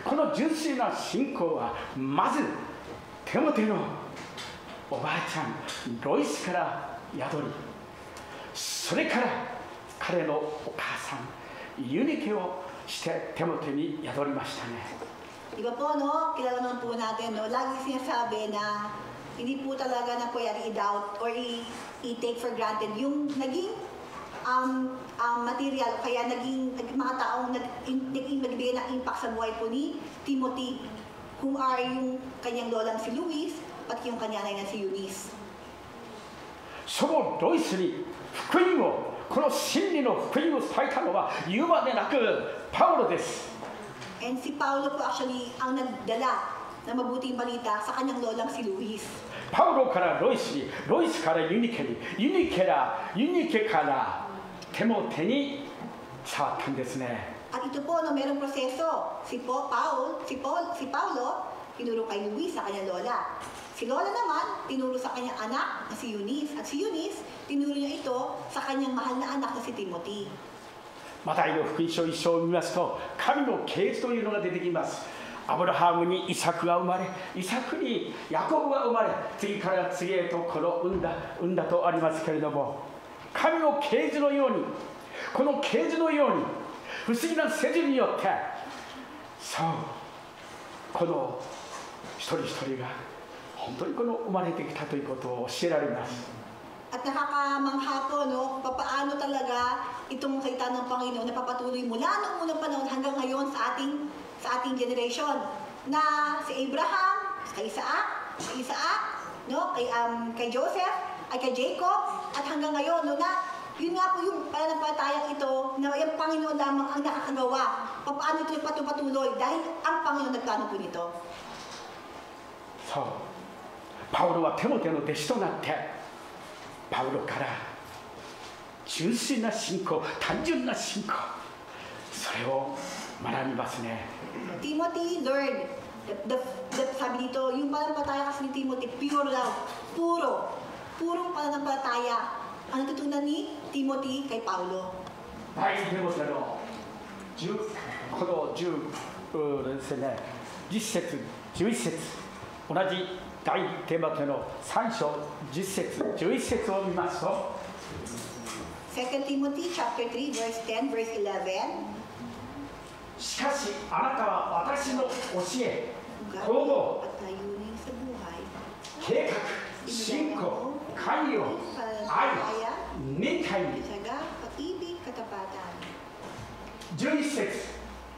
この純粋な信仰はまずテモテのおばあちゃんロイスから宿り、それから彼のお母さんユニケをしてテモテに宿りましたね。 Iba po, no? Kilala naman po natin, no? Lagi sinasabi na hindi po talaga na pwede i-doubt or i-take for granted yung naging material, kaya naging mga taong nagbigay ng impact sa buhay po ni Timothy, kung are yung kanyang lolang si Luis, pati yung kanya na si Eunice. そのロイスに福音を、この真理の福音を伝えたのはユーマでなくパウロです。 And si Paulo po actually ang nagdala ng mabuting balita sa kanyang lolang si Luis. パウロからロイスに、ロイスからユニケに、ユニケからテモテに伝わったんですね。 At ito po, no, merong proseso. Si Paulo, tinuro kay Luis sa kanyang lola. Si lola naman, tinuro sa kanyang anak na si Eunice. At si Eunice, tinuro niya ito sa kanyang mahal na anak na si Timothy. マタイの福音書1章を見ますと、神の啓示というのが出てきます。アブラハムにイサクが生まれ、イサクにヤコブが生まれ、次から次へとこの産んだとありますけれども、神の啓示のように、この啓示のように不思議な世事によって、そうこの一人一人が本当にこの生まれてきたということを教えられます。 At nakakamangha po, no, papaano talaga itong salita ng Panginoon na papatuloy mula noong unang panahon hanggang ngayon sa ating generation. Na si Abraham, kay Isaac, no, kay Joseph, ay kay Jacob, at hanggang ngayon, no, na yun nga po yung pananampalatayang ito na yung Panginoon lamang ang nakakagawa. Papaano ito patuloy dahil ang Panginoon nagplano po nito. そう、パウロはテモテの弟子となって、パウロから純粋な信仰、単純な信仰、それを学びますね。 Timothy learned Sabi dito, yung pananampalataya kasi ni Timothy, pure love, purong pananampalataya ang natutunan ni Timothy kay Paulo. 第一テモテのこの10ですね、10節、11節、同じ第一テモテの3章10節、11節を見ますと、 2 Timothy chapter 3 verse 10 verse 11. しかしあなたは私の教え、行動、 at layunin sa buhay, 計画、信仰、関与、愛、忍耐に tiyaga, pag-ibig, katapatan. 11節、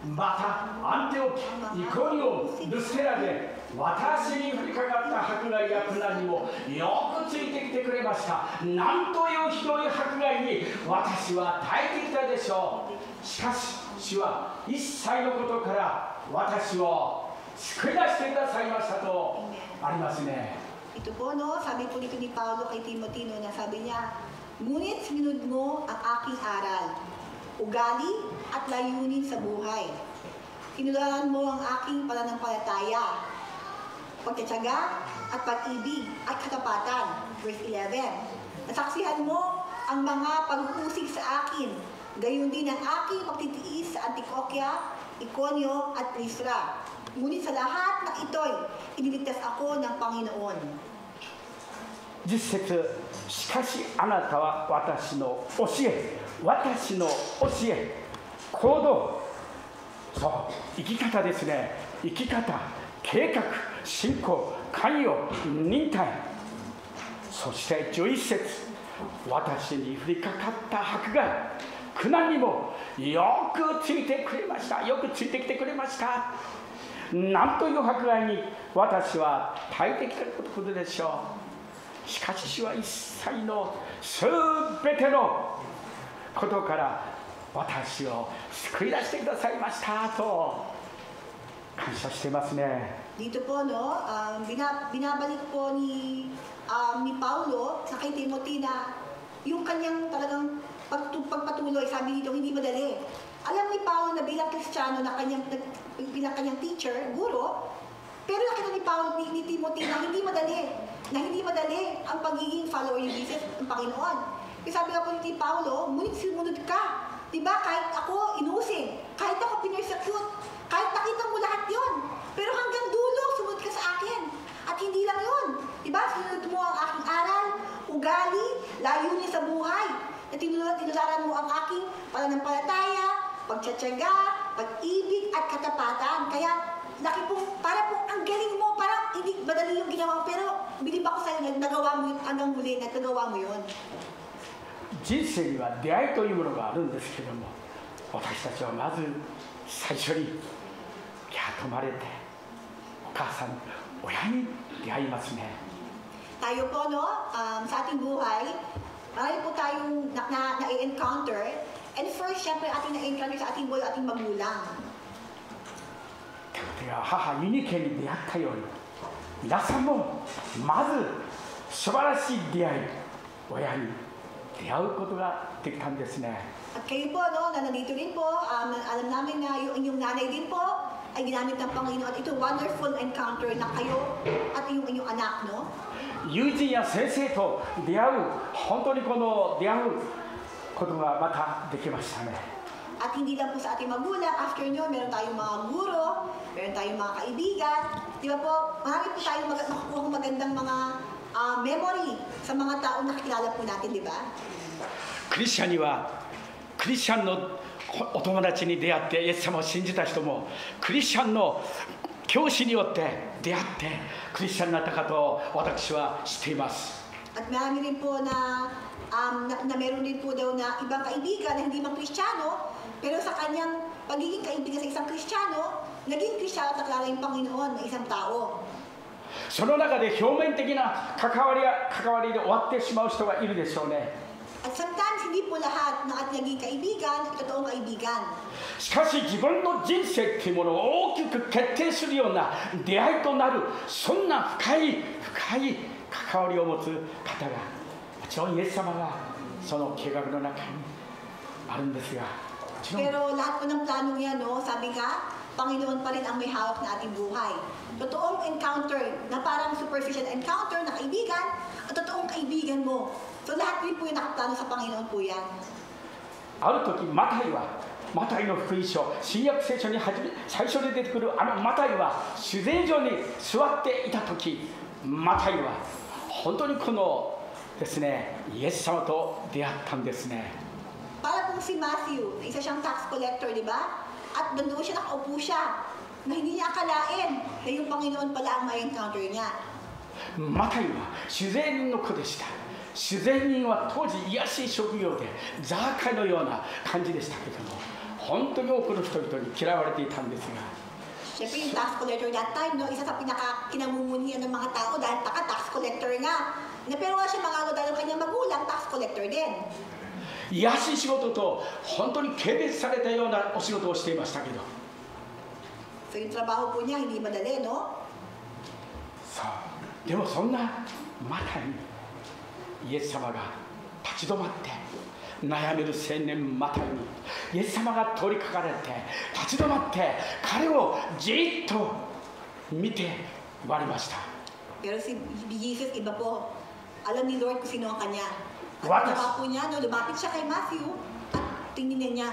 またアンテオキ、イコニオン、ルステラで私に降りかかった迫害や苦難にもよくついてきてくれました。なんというひどい迫害に私は耐えてきたでしょう。しかし主は一切のことから私を救い出してくださいましたとありますね。 Ito po, no, sabi po dito ni Paulo kay Timothy, no, na sabi niya, ngunit sinunod mo ang aking aral, ugali at layunin sa buhay. Tinularan mo ang aking pananampalataya, pagtitiyaga at pag-ibig at katapatan. Verse 11. Nasaksihan mo ang mga pag-uusig sa akin, gayon din ang aking pagtitiis sa Antioquia, Iconio at Lystra. Ngunit sa lahat ng ito'y iniligtas ako ng Panginoon. 10節、しかしあなたは私の教え、私の教え、行動、そう、生き方ですね。生き方、計画、信仰、関与、忍耐。そして11節、私に降りかかった迫害、苦難にもよくついてくれました。よくついてきてくれました。なんという迫害に私は耐えてきたことでしょう。しかし主は一切のすべてのことから私を救い出してくださいましたと感謝していますね。 Dito po, no, binabalik po ni Paulo sa kay Timothy na yung kanyang talagang pagpatuloy, sabi dito, hindi madali. Alam ni Paulo na bilang Kristiyano, bilang kanyang teacher, guro, pero nakita ni Paulo, ni Timothy na hindi madali ang pagiging follower ni Jesus, ng Panginoon. Kasi sabi nga po ni Paulo, ngunit sumunod ka. Diba, kahit ako inusig, kahit ako pinersecute, kahit nakita mo lahat yon, pero hanggang dulo, sumunod ka sa akin. At hindi lang yun. Diba, sinunod mo ang aking aral, ugali, layunin sa buhay. At tinularan mo ang aking pananampalataya, pagtsatsaga, pag-ibig at katapatan. Kaya, para pong ang galing mo, parang hindi madali yung ginawa mo, pero bilib ako sa iyo, nagawa mo yun hanggang huli, nagagawa mo yun. 人生には出会いというものがあるんですけども、私たちはまず最初に雇われてお母さん、親に出会いますね。 Tayo po, no, sa ating buhay, marami po tayong na-encounter. And first, syempre, ating na-encounter sa ating buhay, ating magulang. 母ユニケに出会ったように、皆さんもまず素晴らしい出会い、親に出会うことができたんですね。 At kayo po, no, na nandito rin po, alam namin na yung inyong nanay din po ay ginamit ng Panginoon. At ito, wonderful encounter na kayo at yung inyong anak, no? 友人や先生と出会う、本当にこの出会うことがまたできましたね。 At hindi lang po sa ating magulang, after nyo, meron tayong mga guro, meron tayong mga kaibigan. Di ba po, marami po tayong makukuha magandang mga memory sa mga taong nakikilala po natin, di ba? クリスチャンにはクリスチャンのお友達に出会ってイエス様を信じた人もクリスチャンの教師によって出会ってクリスチャンになった方を私は知っています。 At marami rin po na meron din po daw na ibang kaibigan na hindi man Kristiyano, pero sa kanyang pagiging kaibigan sa isang Kristiyano, naging Kristiyano at nakilala yung Panginoon na isang tao. その中で表面的な関わりで終わってしまう人がいるでしょうね。 At sometimes, hindi po lahat na at naging kaibigan, totoong kaibigan. しかし自分の人生っていうものを大きく決定するような出会いとなる、そんな深い関わりを持つ方が、もちろんイエス様がその計画の中にあるんですが、 Pero lahat po ng plano niya, no, sabi nga, Panginoon pa rin ang may hawak na ating buhay. Totoong encounter na parang superficial encounter na kaibigan at totoong kaibigan mo. So lahat din po yung nakaplano sa Panginoon po yan. ある時マタイの福音書、新約聖書に最初に出てくるマタイは主税所に座っていた時、マタイは本当にこのですね、イエス様と出会ったんですね。 Para pong si Matthew, isa siyang tax collector, di ba? At doon siya nakaupo siya, na hindi niya akalain na yung Panginoon pala ang may encounter niya. マタイは主税人の子でした。主税人は当時卑しい職業でザーカイのような感じでしたけれども、本当に多くの人々に嫌われていたんですが、 Siyempre yung tax collector that time, no, isa sa pinakakinamumuhian ng mga tao dahil tax collector nga. Na pero nga siya mga dahil kanyang magulang, tax collector din. 卑しい仕事と本当に軽蔑されたようなお仕事をしていましたけど、 So yung trabaho po niya hindi madali, no? さあでもそんなマタイにイエス様が立ち止まって悩める青年マタイにイエス様が通りかかれて立ち止まって彼をじっと見て言われました。 Pero si Jesus, iba po. Alam ni Lord kung sino ang kanya. At What? ginawa po niya, no, lumapit siya kay Matthew at tingnan niya.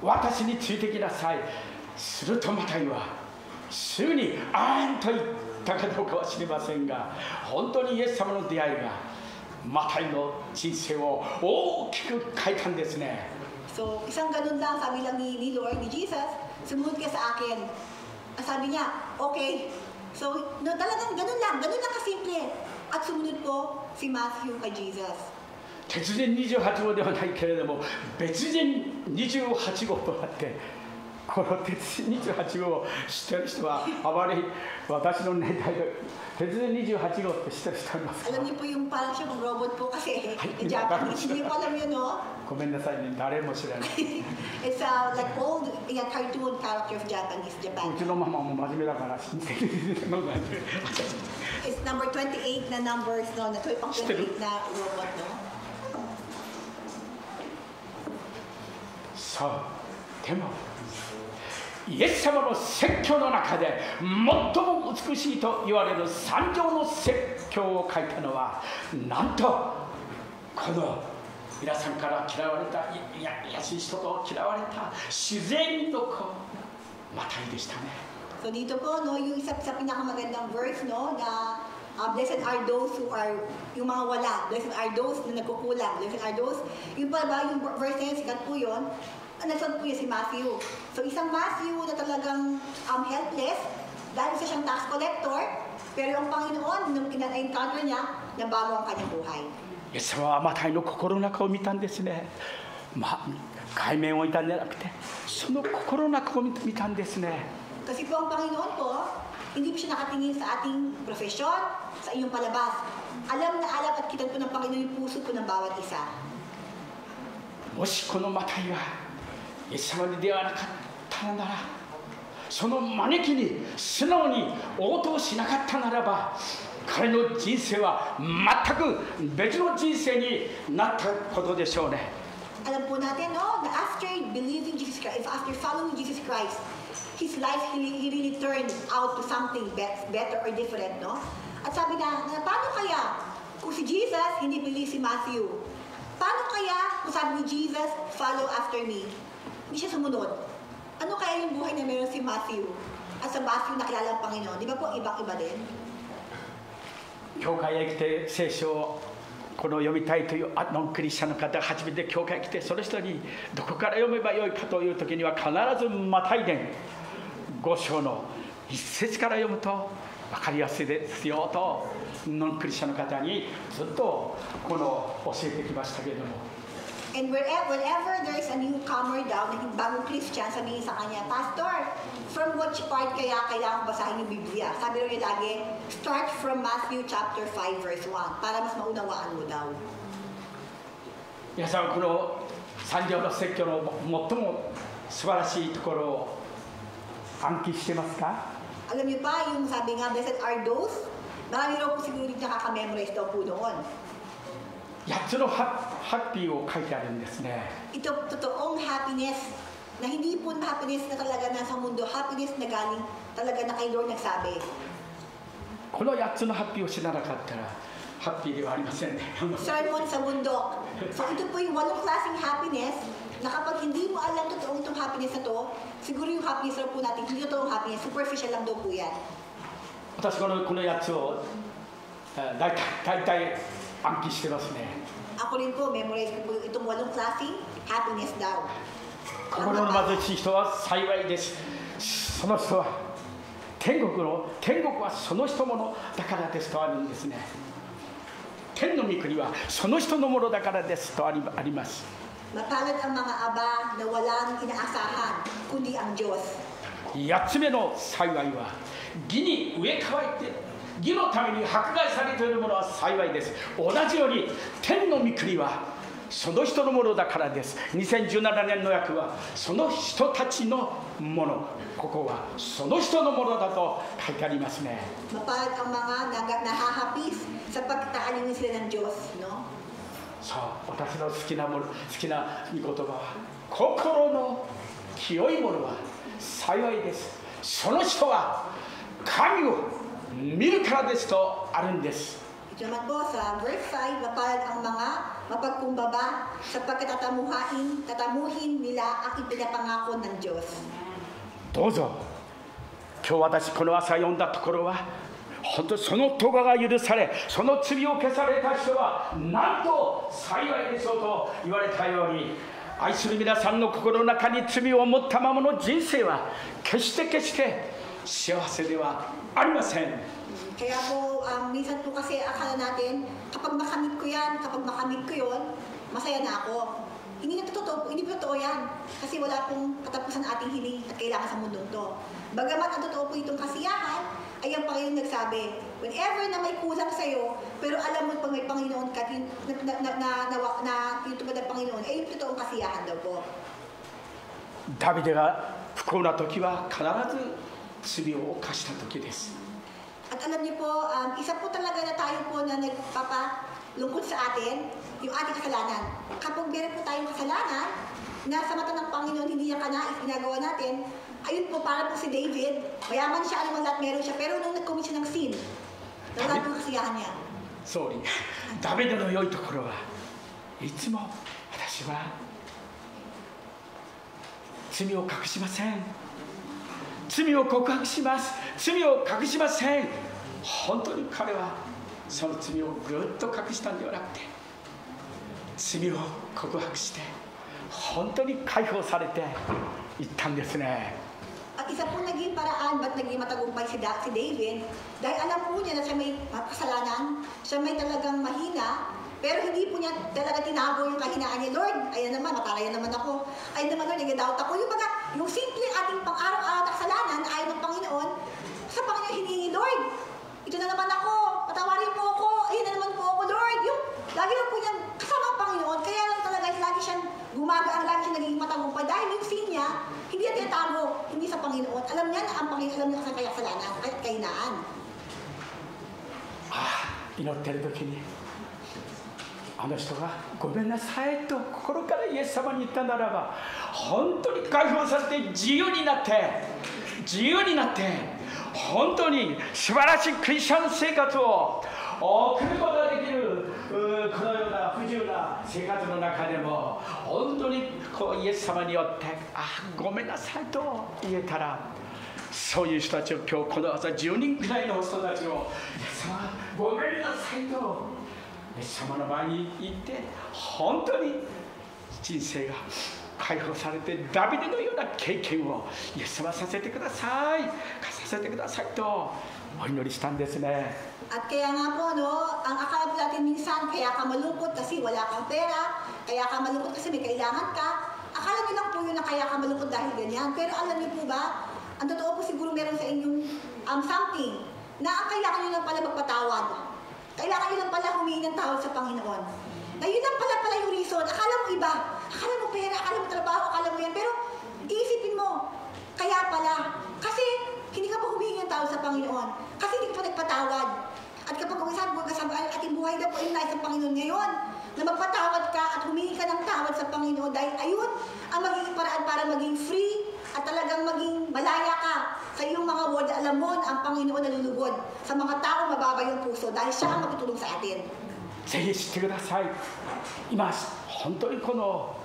私についてきなさい。するとマタイは主にあーんと言ったかどうかは知りませんが、本当にイエス様の出会いがマタイの人生を大きく変えたんですね。 So, isang ganun lang, sabi lang ni Lord, ni Jesus, sumunod ka sa akin. At sabi niya, okay. So, no, talagang ganun lang kasimple. At sumunod po si Matthew kay Jesus. 鉄人28号ではないけれども別人28号とあって、この鉄人28号を知ってる人はあまり私の年代で鉄人28号って知ってる人いますか？ Alam niyo po yung parang siya pang robot po kasi. Ay, Japanese, hindi po alam yun, no? ごめんなさいね、誰も知らない。 It's like old cartoon character of Japanese, う Japan. ちのママも真面目だから親戚のが It's number 28 na numbers, no? Na pang 28 na robot, no? そうでもイエス様の説教の中で最も美しいと言われる三条の説教を書いたのはなんとこの皆さんから嫌われた卑しい人と嫌われた主税人の子マタイでしたね。 So dito po, no, yung isa sa pinakamagandang verse, no, na blessed are those who are, yung mga wala, blessed are those na nagkukulang, blessed are those, yung pa ba, yung verse na yun, sikat po yun, nagsuot po yun si Matthew. So isang Matthew na talagang helpless, dahil isa siyang tax collector, pero ang Panginoon, nung encounter niya, nabago ang kanyang buhay. イエス様はマタイの心の中を見たんですね。海面を見たんじゃなくてその心の中を見たんですね。 Kasi po ang Panginoon po, hindi po siya nakatingin sa ating profesyon, sa iyong palabas. Alam na alam at kita po ng Panginoon yung puso po ng bawat isa. もしこのマタイがイエス様に出会わなかったなら、その招きに素直に応答しなかったならば、彼の人生は全く別の人生になったことでしょうね。 Alam po natin, no, na after believing Jesus Christ, after following Jesus Christ, his life, he really turned out to something better or different, no? At sabi na paano kaya kung si Jesus hindi believe si Matthew? Paano kaya kung sabi ni Jesus, follow after me? Hindi siya sumunod. Ano kaya yung buhay na meron si Matthew? At sa Matthew nakilala ang Panginoon. Di ba po ibang-iba din? 教会へ来て聖書をこの読みたいというノンクリスチャンの方が初めて教会へ来て、その人にどこから読めばよいかという時には必ずマタイ伝5章の一節から読むと分かりやすいですよとノンクリスチャンの方にずっとこの教えてきましたけれども。 And whenever there is a newcomer daw, bagong Christian, sabihin sa kanya, Pastor, from which part kaya kailangan basahin yung Biblia? Sabi rin lagi, start from Matthew chapter 5 verse 1 para mas maunawaan mo daw. 皆さんこの三条の説教の最も素晴らしいところを暗記してますか？ Alam niyo pa, yung sabi nga, blessed are those, marami raw po siguro dito nakaka-memorize daw po doon. 8つのハッピーを書いてあるんですね。 Ito, totoong happiness na hindi po happiness na talaga nasa mundo, happiness na galing talaga na kay Lord nagsabi. この8つのハッピーを知らなかったらハッピーではありませんね。 Sermon sa bundok. So ito po yung 8 klaseng happiness na kapag hindi mo alam totoo itong happiness na to, siguro yung happiness na po natin, hindi totoong happiness, superficial lang daw po yan. 私この8つを大体暗記してますね。 Ako rin po, memorize ko po itong 8 klaseng happiness daw. 心の貧しい人は幸いです。その人は天国はその人ものだからですとあるんですね。天の御国はその人のものだからですとあります。 Mapalad ang mga aba na walang inaasahan, kundi ang Diyos. 8つ目の幸いは義に植え替えて義のために迫害されているものは幸いです。同じように天の御国はその人のものだからです。2017年の訳はその人たちのもの、ここはその人のものだと書いてありますね。 Mapalad ang mga nahahapis sa pagtaalingin sila ng Diyos, no? そう、私の好きな御言葉は心の清いものは幸いです。その人は神を見るからですとあるんです。 Ito naman po sa verse 5, mapalad ang mga mapagkumbaba sapagkat tatamuhin nila ang ipinapangako ng Diyos. どうぞ今日私この朝読んだところは本当にその咎が許されその罪を消された人はなんと幸いでしょうと言われたように愛する皆さんの心の中に罪を持ったままの人生は決して幸せではありません。 Kaya po, minsan po kasi akala natin, kapag makamit ko yan, kapag makamit ko yun, masaya na ako. Hindi na totoo, hindi po totoo yan. Kasi wala pong katapusan ating hiling at kailangan sa mundong to. Bagamat ang totoo po itong kasiyahan, ay ang Panginoon nagsabi, whenever na may kulang sa'yo, pero alam mo pag may Panginoon ka, na tinutupad ng Panginoon, ay yung totoong kasiyahan daw po. ダビデが不幸な時は必ず罪を犯した時です。 At alam niyo po, isa po talaga na tayo po na nagpapalungkot sa atin, yung ating kasalanan. Kapag meron po tayong kasalanan, na sa mata ng Panginoon hindi niya kanais ginagawa natin, ayun po, para po si David, mayaman siya, alam mo lahat meron siya, pero nung nag-commit siya ng sin, nawala po ang kasiyahan niya. 総理、ダビデの良いところはいつも私は罪を隠しません。罪を告白します。罪を隠しません。本当に彼はその罪をぐっと隠したんではなくて、罪を告白して本当に解放されていったんですね。 At isa po naging paraan ba't naging matagumpay si David, dahil alam po niya na siya may kasalanan, siya may talagang mahina, pero hindi po niya talaga tinago yung kahinaan niya. Lord, ayan naman, matalayan naman ako. Ayan naman, Lord, nag-doubt ako. Yung simple ating pang-araw-araw na kasalanan, ayon ng Panginoon, sa Panginoon hiningi, Lord, ito na naman ako, patawarin mo ako, ayun na naman po ako, Lord. Yung, lagi lang po niyang kasama ang Panginoon, kaya lang talaga lagi siyang gumagaan, lagi siyang naging matagumpay. Dahil yung sin niya, hindi niya tinatago, hindi sa Panginoon. Alam niya na ang Panginoon, alam niya kasi kaya kasalanan, kaya kahinaan. 祈ってる時にあの人がごめんなさいと心からイエス様に言ったならば本当に解放されて自由になって本当に素晴らしいクリスチャン生活を送ることができるこのような不自由な生活の中でも本当にこうイエス様によってごめんなさいと言えたらそういう人たちを今日この朝10人くらいの人たちをイエス様ごめんなさいとイエス様の前に行って本当に人生が解放されてダビデのような経験をイエス様させてくださいとお祈りしたんですね。 At kaya nga po, no, ang akala po natin minsan, kaya ka malungkot kasi wala kang pera, kaya ka malungkot kasi may kailangan ka. Akala niyo lang po yun na kaya ka malungkot dahil ganyan. Pero alam niyo po ba, ang totoo po siguro meron sa inyong something na ang kailangan niyo lang pala magpatawad. Kailangan niyo lang pala humingi ng tawad sa Panginoon. Na yun lang pala yung reason. Akala mo iba, akala mo pera, akala mo trabaho, akala mo yan. Pero iisipin mo, kaya pala. Kasi hindi ka pa humingi ng tawad sa Panginoon. Kasi hindi ka pa nagpatawad. At kapag sabi mo, ating buhay na po ay nais ng Panginoon ngayon, na magpatawad ka at humingi ka ng tawad sa Panginoon dahil ayun ang magiging paraan para maging free at talagang maging malaya ka sa iyong mga word. Alam mo na ang Panginoon nalulugod sa mga taong mababay yung puso dahil siya ang magtutulong sa atin. ぜひ知ってください。今本当にこの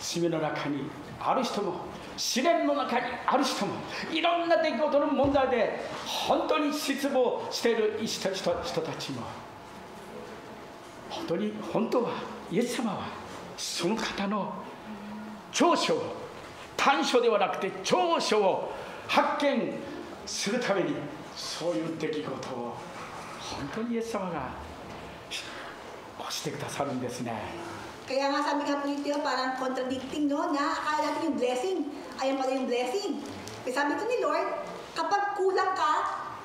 罪の中にある人も試練の中にある人もいろんな出来事の問題で本当に失望している人たちも本当はイエス様はその方の長所を短所ではなくて長所を発見するためにそういう出来事を本当にイエス様がしてくださるんですね。 Kaya nga sabi nga po dito, parang contradicting, no? Na akala natin yung blessing, ayan pala yung blessing. Kaya sabi ko ni Lord, kapag kulang ka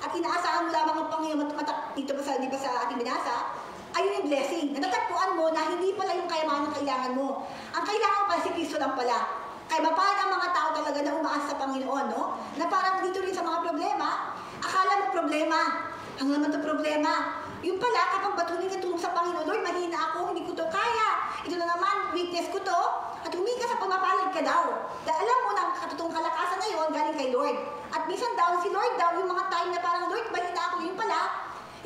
at inaasahan mo lamang ang Panginoon, dito pa sa ating binasa, ayun yung blessing. Natatagpuan mo na hindi pala yung kayamanan ang kailangan mo. Ang kailangan pala si Kristo lang pala. Kaya mapahal ang mga tao talaga na umaasa sa Panginoon, no? Na parang dito rin sa mga problema, akala mo problema. Ang naman ito problema. Yung pala, kapag batunin ka tulong sa Panginoon, Lord, mahina ako, hindi ko to kaya. Ito na naman, weakness ko to. At humingi ka sa pagmapalad ka daw. Dahil alam mo na ang katotoong kalakasan ngayon galing kay Lord. At minsan daw, si Lord daw, yung mga time na parang, Lord, mahina ako, yung pala,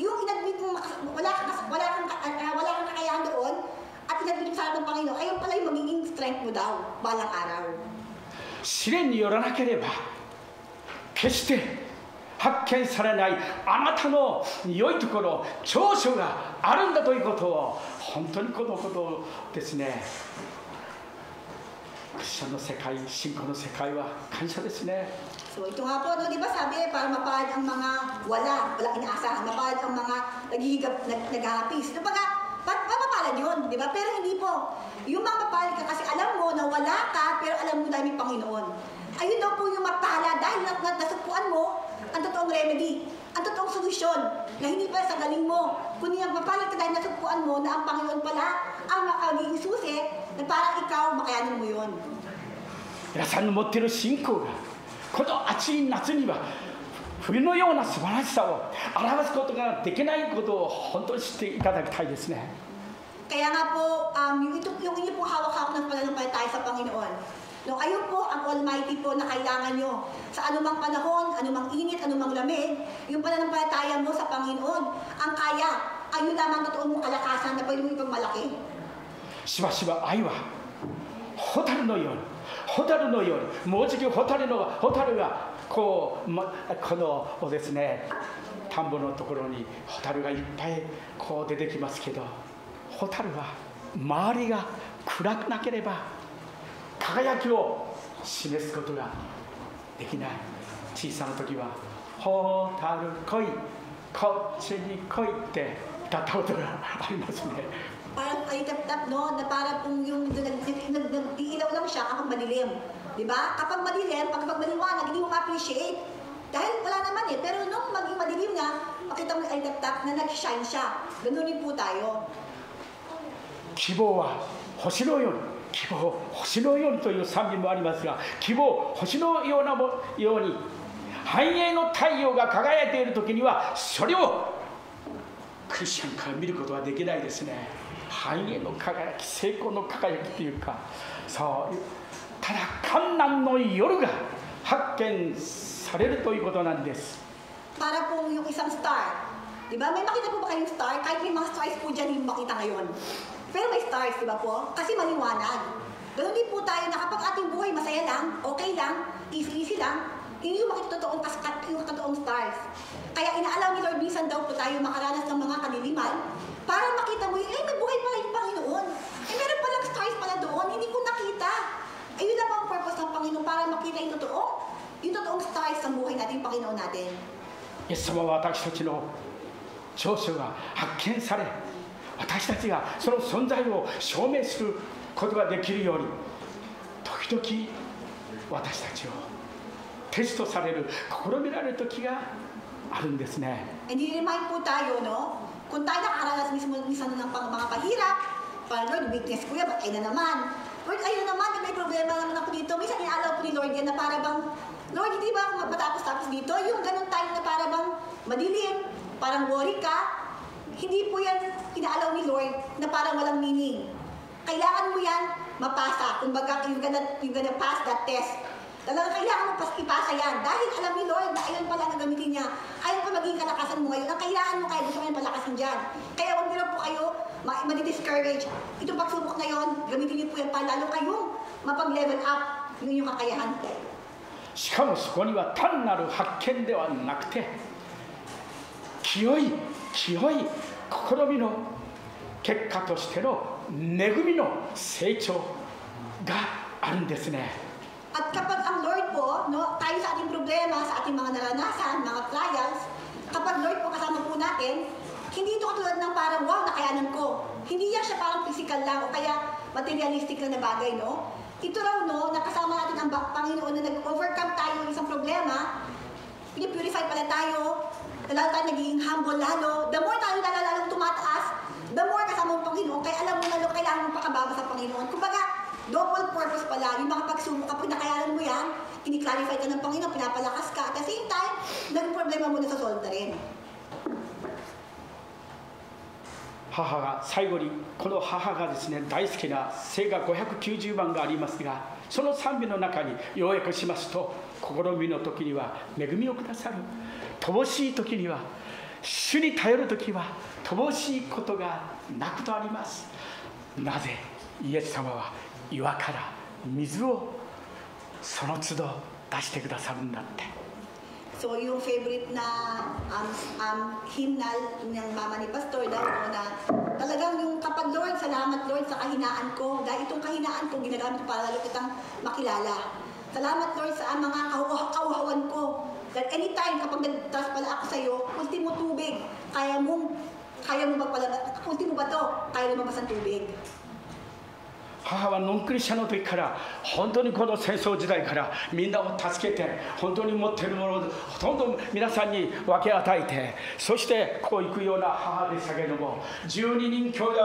yung inadmit mo, wala kang kakayahan doon, at inadmit mo sa harap ng Panginoon, ayun pala yung magiging strength mo daw, balang araw. 試練によらなければ決して発見されないあなたの良いところ長所があるんだということを本当にこのことをですねクリスチャンの世界信仰の世界は感謝ですね。 So ito nga po, no, di ba sabi, para mapalad ang mga walang inaasahan, mapalad ang mga naghihigap, naghahapis. Mapapalad yun, di ba? Pero hindi po. Yung mga mapalad ka kasi alam mo na wala ka, pero alam mo dahil may Panginoon. Ayun daw po yung mapalad dahil nasupuan mo ang totoong remedy, ang totoong solusyon, na hindi pa sa galing mo. Kundi ang mapalad ka dahil nasupuan mo na ang Panginoon pala ang makagiging susi na parang ikaw makayanin mo yun. 皆さんの持っている信仰がこの暑い夏には冬のような素晴らしさを表すことができないことを本当に知っていただきたいですね。 Kaya nga po, yung inyo pong hawak-hawak ng pananampalataya sa Panginoon. No, ayun po ang Almighty po na kailangan nyo. Sa anumang panahon, anumang init, anumang lamig, yung pananampalataya mo sa Panginoon, ang kaya, ayun lamang totoo mong kalakasan na pwede mo ipagmalaki. しばしば愛は蛍のように蛍のようにもうじき蛍がこのですね田んぼのところに蛍がいっぱいこう出てきますけど蛍は周りが暗くなければ輝きを示すことができない。小さな時は蛍来いこっちに来いって歌ったことがありますね。 Parang ay tap-tap, no? Na parang kung yung nag-iilaw lang siya kapag madilim. Diba? Kapag madilim, pag maliwanag, hindi mo ma-appreciate. Dahil wala naman eh. Pero nung maging madilim nga, makita mo ay tap-tap na nag-shine siya. Ganun din po tayo. 希望は星のように希望星のようにという賛美もありますが希望星のように繁栄の太陽が輝いている時にはそれをクリスチャンから見ることはできないですね。繁栄の輝き成功の輝きというかそうただ艱難の夜が発見されるということなんです。 Para pong yung isang star. Diba? May makita po ba kayong star? Kahit may mga stars po dyan yung makita ngayon. Pero may stars, diba po? Kasi maliwanag. Ganun din po tayo na kapag ating buhay masaya lang, okay lang, easy lang, hindi yung makita yung totoong stars. Kaya inaalaw ni Lord minsan daw po tayo makaranas ng mga kadiliman para makita mo yung, may buhay pala yung Panginoon. Meron palang stars pala doon, hindi ko nakita. Ayun lang ang purpose ng Panginoon para makita yung totoong stars sa buhay natin, Panginoon natin. イエス様は私たちの長所が発見され私たちがその存在を証明することができるように時々私たちをテストされる試みられる時があるんですね。 And i-remind po tayo, no? Kung tayo nakakaranas minsan ng mga pahirap, parang Lord, weakness ko yan, ba't ay na naman? Lord, ayun naman, may problema naman ako dito. Minsan inaalaw po ni Lord yan na para bang, Lord, hindi ba ako matapos-tapos dito? Yung ganun time na para bang madilim, parang worry ka, Hindi po yan inaalaw ni Lord na parang walang meaning. Kailangan mo yan mapasa. Kumbaga, you're gonna pass that test. Talagang kailangan mo ipasa yan. Dahil alam ni Lord na ayun pala ang gamitin niya. Ayun pa maging kalakasan mo ngayon. Ang kailangan mo kaya gusto mo yung palakasan dyan. Kaya huwag nyo po kayo madi-discourage. Itong pagsubok na yun, gamitin niyo po yan pa. Lalo kayong mapag-level up yung inyong kakayahan. しかもそこには単なる発見ではなくて、清い試みの結果としての恵みの成長があるんですね。 At kapag ang Lord po, no, tayo sa ating problema, sa ating mga naranasan, mga trials, kapag Lord po kasama po natin, hindi ito katulad ng parang, wow, nakayanan ko. Hindi yan siya parang physical lang o kaya materialistic na bagay, no? Ito raw, no, nakasama natin ang Panginoon na nag-overcome tayo ng isang problema, pinipurify pala tayo, lalo tayo naging humble lalo. The more tayo lalong tumataas, the more kasama ang Panginoon, kaya alam mo na kailangan mong pakababa sa Panginoon. Kumbaga, double purpose pala, yung mga pagsubok, kapag nakayanan mo yan, ini-clarify ka ng Panginoon, pinapalakas ka. At the same time, naging problema mo na sa solve na rin. 母が最後にこの母がですね大好きな聖歌590番がありますが、その賛美の中に要約しますと、試みの時には恵みをくださる、乏しい時には主に頼る時は乏しいことがなくとあります。なぜイエス様は岩から水をその都度出してくださるんだって。 So yung favorite na hymnal ng mama ni Pastor daw na talagang yung kapag Lord, salamat Lord sa kahinaan ko. Dahil itong kahinaan ko ginagamit para lalo kitang makilala. Salamat Lord sa mga kauhawan ko. That anytime kapag nag-trust pala ako sa iyo, ultimo tubig. Kaya mo ba pala, ultimo ba to? Kaya lumabas ang tubig. 母はノンクリスチャンの時から本当にこの戦争時代からみんなを助けて本当に持っているものをほとんど皆さんに分け与えて、そしてこう行くような母でしたけれども、12人兄弟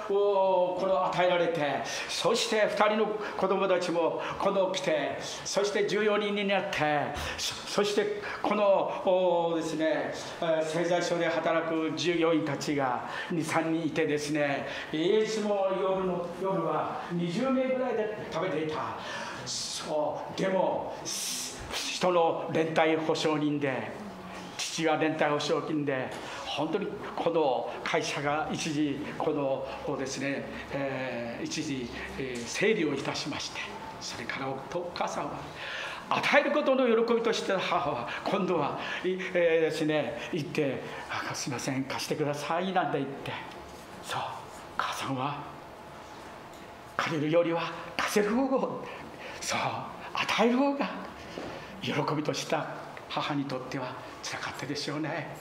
をこの与えられて、そして2人の子供たちもこの来て、そして14人になって、そしてこのですね製材所で働く従業員たちが 2,3 人いてですね、いつも夜は 20名ぐらいで食べていた。そうでも人の連帯保証人で、父が連帯保証金で、本当にこの会社が一時このですね、一時整理をいたしまして、それからお母さんは与えることの喜びとして母は今度はですね行って「すいません貸してください」なんて言って、そう母さんは 借りるよりは貸せる方を、そう与える方が喜びとした母にとってはつらかったでしょうね。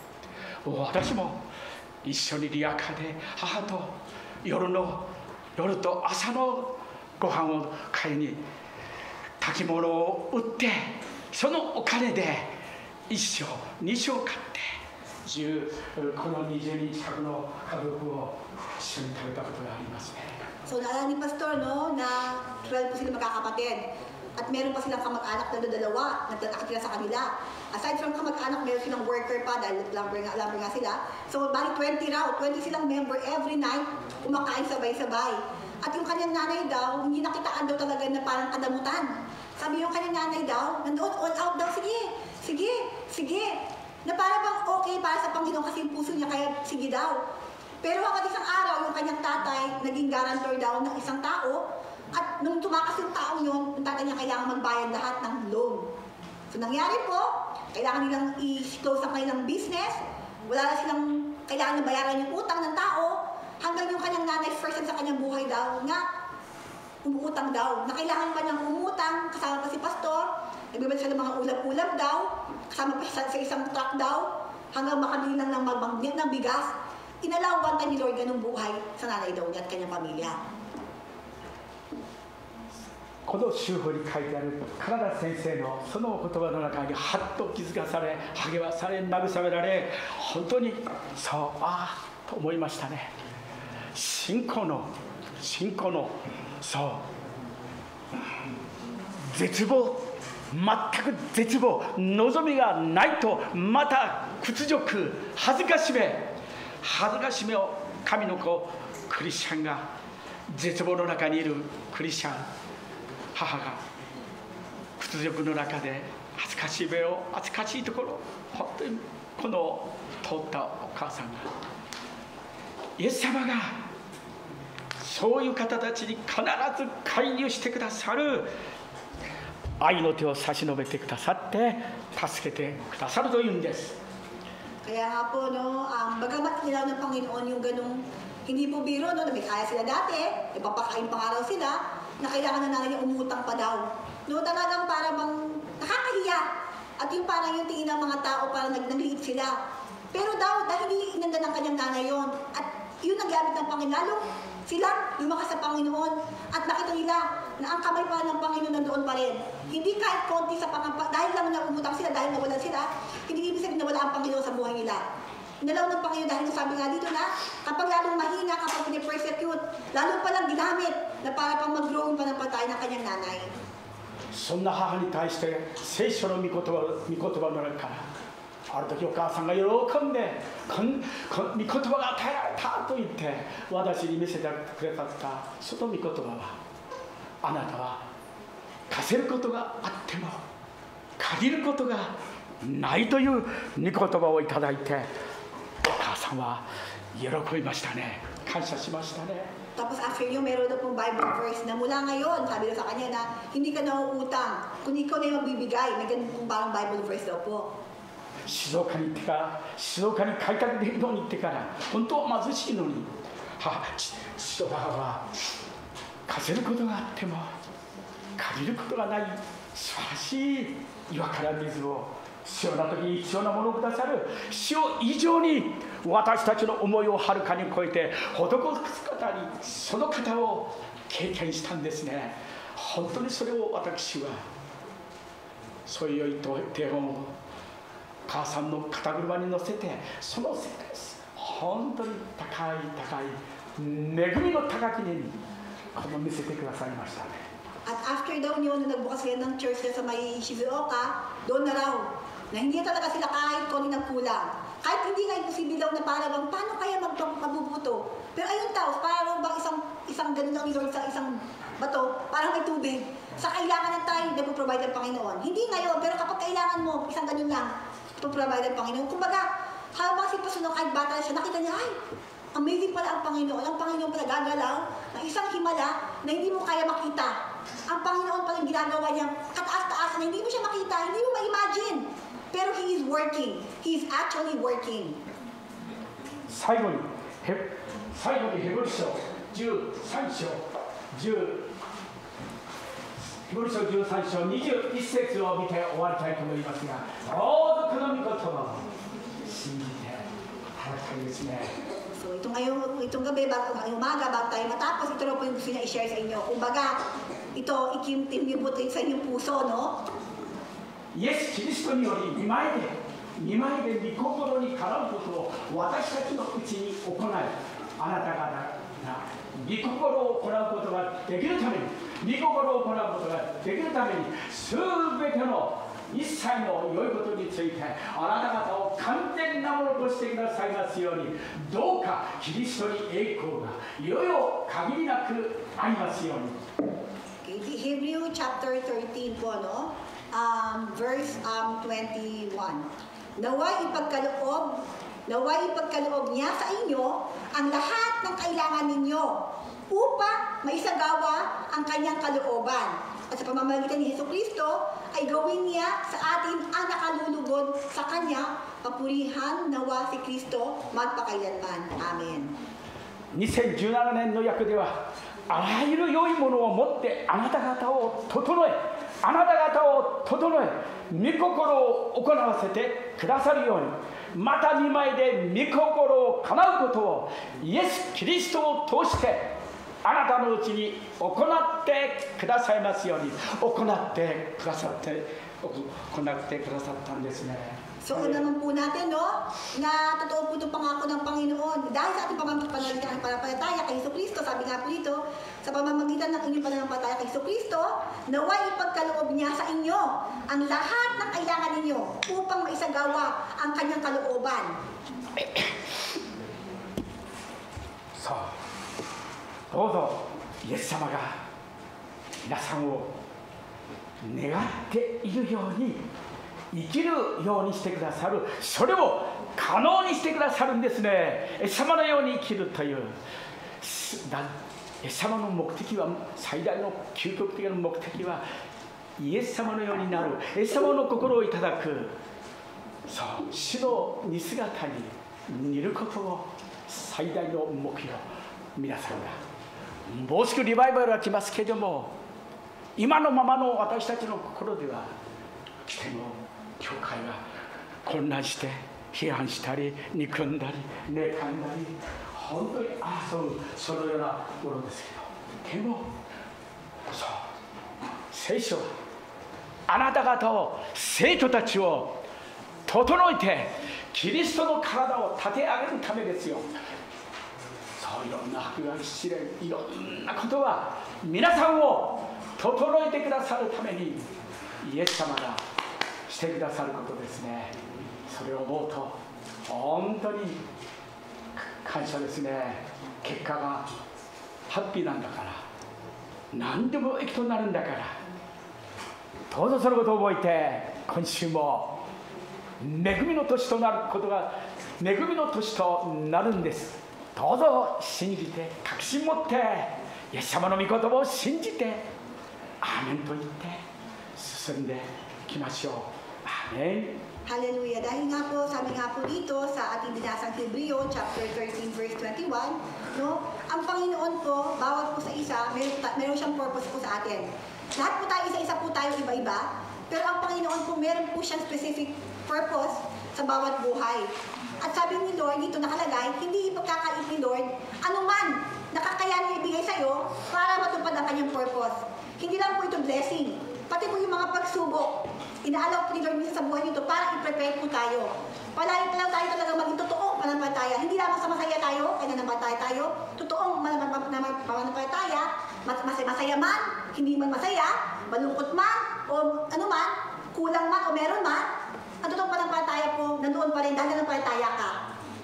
私も一緒にリアカーで母と夜と朝のご飯を買いに炊き物を売って、そのお金で1升2升買ってこの20人近くの家族を一緒に食べたことがありますね。 So naalala ni Pastor, no, na 12 po sila magkakapatid. At meron pa silang kamag-anak na dalawa na nakatira sa kanila. Aside from kamag-anak, meron silang worker pa dahil lumber nga sila. So bali 20 raw, 20 silang member every night, kumakain sabay-sabay. At yung kanyang nanay daw, hindi nakitaan daw talaga na parang kadamutan. Sabi yung kanyang nanay daw, nandoon all out daw, sige. Na para bang okay para sa Panginoon kasi yung puso niya, kaya sige daw. Pero hanggang isang araw, yung kanyang tatay, naging guarantor daw ng isang tao. At nung tumakas yung taong yun, yung tatay niya kailangan magbayad lahat ng loan. So nangyari po, kailangan nilang i-close ang kanilang business. Wala na silang kailangan na bayaran yung utang ng tao. Hanggang yung kanyang nanay, first time sa kanyang buhay daw, nga umuutang daw. Na kailangan pa niyang umutang, kasama pa si Pastor. Nagbibalik siya ng mga ulam-ulam daw. Kasama pa sa isang truck daw. Hanggang makabili lang ng magbangit ng bigas. Inalawan ka ni Lord ganung buhay sa nanay daw niya at kanyang pamilya. この週報に書いてあるカナダ先生のその言葉の中にハッと気づかされ、励まされ、慰められ、本当にそうと思いましたね。信仰のそう絶望、全く絶望、望みがないとまた屈辱、恥ずかしめ、恥ずかしめを神の子クリスチャンが絶望の中にいるクリスチャン母が屈辱の中で恥ずかしい目を恥ずかしいところ本当にこの通ったお母さんがイエス様がそういう方たちに必ず介入してくださる愛の手を差し伸べてくださって助けてくださるというんです。 Kaya nga po, no, bagamat nilaw ng Panginoon yung ganung, hindi po biro, no, na may kaya sila dati, ipapakain pa nga raw sila, na kailangan na natin yung umutang pa daw. No, talagang para bang nakakahiya. At yung parang yung tingin ng mga tao, parang nagliit sila. Pero daw, dahil hindi inanda ng kanyang nanay yun, at yun ang gamit ng Panginoon, lalong sila lumakas sa Panginoon at nakita nila na ang kamay pa ng Panginoon nandoon pa rin. Hindi kahit konti sa dahil lang na umutang sila, dahil nawalan sila, hindi ibig sabihin na wala ang Panginoon sa buhay nila. Inalaw ng Panginoon dahil sabi nga dito na kapag lalong mahina, kapag pini-persecute, lalong palang ginamit na para pang mag-grow pa ng patay ng kanyang nanay. そんな母に対して聖書の御言葉の中からある時お母さんが喜んで御言葉が与えられたと言って私に見せてくれたその御言葉はあなたは貸せることがあっても借りることがないという御言葉をいただいてお母さんは喜びましたね。感謝しましたね。 Tapos after nyo, meron na pong Bible verse na mula ngayon, sabi na sa kanya na hindi ka nauutang, kung ikaw na yung magbibigay, may ganun pong parang Bible verse daw po. 静岡に開拓伝道に行ってから本当は貧しいのに父と母は貸せることがあっても借りることがない素晴らしい岩から水を必要な時に必要なものをくださる主を以上に私たちの思いをはるかに超えて施す方にその方を経験したんですね。本当にそれを私はそういう手本を母さんの肩車に乗せてその世界です本当に高い恵みの高きにこの見せてくださいましたね。 At after daw nyo, nung nagbukas sila ng church na sa may Shizuoka, doon na raw, na hindi talaga sila kahit konti ng kulang. Kahit hindi nga imposible daw na parang paano kaya mabubuto. Pero ayun tao, parang bang isang ganun lang resort sa isang bato, parang may tubig. Sa kailangan ng tayo, nagpo-provide ang Panginoon. Hindi ngayon, pero kapag kailangan mo, isang ganun lang, nagpo-provide ang Panginoon. Kumbaga, habang si Pasuno kahit bata na siya, nakita niya, ay, amazing pala ang Panginoon. Ang Panginoon pala gagalaw ng isang himala na hindi mo kaya makita. Ang Panginoon pala ginagawa niya kataas-taas na hindi mo siya makita, hindi mo ma-imagine. Pero He is working. He is actually working. 最後にヘブル書13章ヘブル書13章21節を見て終わりたいと思いますが、どうぞこの御言葉を信じていただきたいですね。 So itong gabi, umaga, bago tayo matapos, ito na po yung gusto niya i-share sa inyo. Kumbaga, ito, ikimtim niyo po sa inyong puso, no? イエス・キリストにより見舞いで御心にかなうことを私たちのうちに行い、あなた方が御心を行うことができるために、御心を行うことができるために、すべての一切の良いことについてあなた方を完全なものとしてくださいますように、どうかキリストに栄光がいよいよ限りなくありますように。 Hebrew chapter 13 po, no? Verse 21. Naway ipagkaloob niya sa inyo ang lahat ng kailangan ninyo upang maisagawa ang kanyang kalooban. At sa pamamagitan ni Jesucristo ay gawin niya sa atin ang nakalulugod sa kanya. Papurihan nawa si Kristo magpakailanman. Amen. 2017年の役ではあらゆる良いものを持ってあなた方を整え御心を行わせてくださるように、また御前で御心を叶うことをイエス・キリストを通してあなたのうちに行ってくださいますように行ってくださったんですね。 So, naman po natin, no, na totoo po itong pangako ng Panginoon. Dahil sa ating pamamagitan ng pananampalataya kay Jesucristo, sabi nga po dito, sa pamamagitan ng inyong pananampalataya kay Jesucristo, naway ipagkaloob niya sa inyo ang lahat ng kailangan ninyo upang maisagawa ang kanyang kalooban. そうどうぞイエス様が皆さんを願っているように生きるようにしてくださる、それを可能にしてくださるんですね。イエス様のように生きるという、イエス様の目的は、最大の究極的な目的はイエス様のようになる、イエス様の心をいただく、そう主の似姿に似ることを最大の目標。皆さんがもうすぐリバイバルが来ますけれども、今のままの私たちの心では来ても教会が混乱して批判したり憎んだり妬んだり本当に争う、そのようなものですけど、でもそう聖書はあなた方を、生徒たちを整えてキリストの体を立て上げるためですよ。そういろんな迫害試練、いろんなことは皆さんを整えてくださるためにイエス様がしてくださることですね。それを思うと本当に感謝ですね。結果がハッピーなんだから、何でも益となるんだから、どうぞそのことを覚えて、今週も恵みの年となることが、恵みの年となるんです。どうぞ信じて、確信持って、イエス様の御言葉を信じて、アーメンと言って進んでいきましょう。アーメン。Hallelujah. Dahil nga po, sabi nga po dito sa ating binasang Hebreo, chapter 13, verse 21, no? Ang Panginoon po, bawat po sa isa, meron siyang purpose po sa atin. Lahat po tayo, isa-isa po tayo iba-iba, pero ang Panginoon po, meron po siyang specific purpose sa bawat buhay. At sabi ni Lord, dito nakalagay, hindi ipagkakait ni Lord, anuman nakakayanin ibigay sa'yo para matupad ang kanyang purpose. Hindi lang po ito blessing, pati po yung mga pagsubok. Inaalaw po ni Lord minsan sa buhay nito para i-prepare po tayo. Palagi tayo talaga maging totoong mananampalataya. Hindi lamang sa masaya tayo, kaya nanampalataya tayo. Totoong mananampalataya, masaya man, hindi man masaya, malungkot man, o ano man, kulang man o meron man, ang totoong mananampalataya po, nandoon pa rin dahil nanampalataya ka.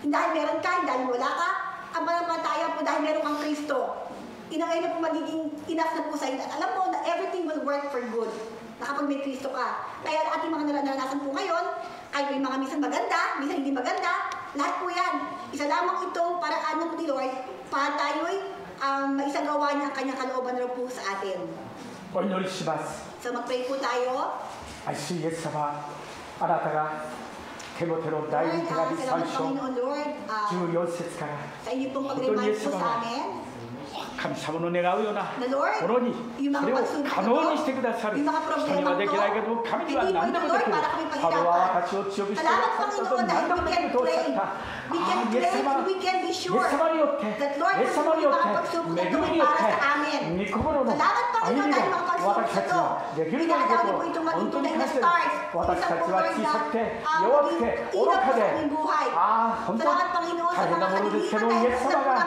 Hindi dahil meron ka, hindi dahil wala ka. Ang mananampalataya po dahil meron kang Kristo. Inangay na po magiging enough na po sa iyo. Alam mo na everything will work for good na kapag may Kristo ka. Kaya ating mga naranasan po ngayon, ay may mga minsan maganda, minsan hindi maganda, lahat po yan. Isa lamang itong paraan ng ni Lord para tayo'y maisagawa niya ang kanyang kalooban na po sa atin. So mag-pray po tayo. 愛しいイエス様、あなたがテモテの第2手紙3章14節から本当にイエス様が神様の願うようなものにそれを可能にしてくださる。人にはできないけども神には何でもできる。パウロは私を強くしてくださったと何でもできるとおっしゃった。イエス様によって、イエス様によって、恵みによって、御心の歩みを私たちはできるということを本当に感謝です。私たちは小さくて弱くて愚かで、本当に大変なものですけど、イエス様が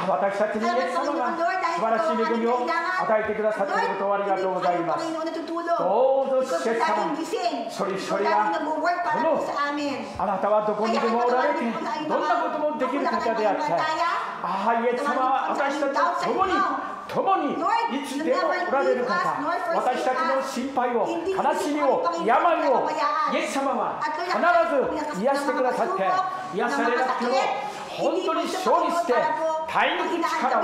私たちにイエス様が素晴らしい恵みを与えてくださっていることをありがとうございます。どうぞイエス様、一人一人がこのあなたはどこにでもおられてどんなこともできる方であって、イエス様は私たちと共にいつでもおられる方、私たちの心配を、悲しみを、病をイエス様は必ず癒してくださって、癒されなくても本当に勝利して耐え抜く力を、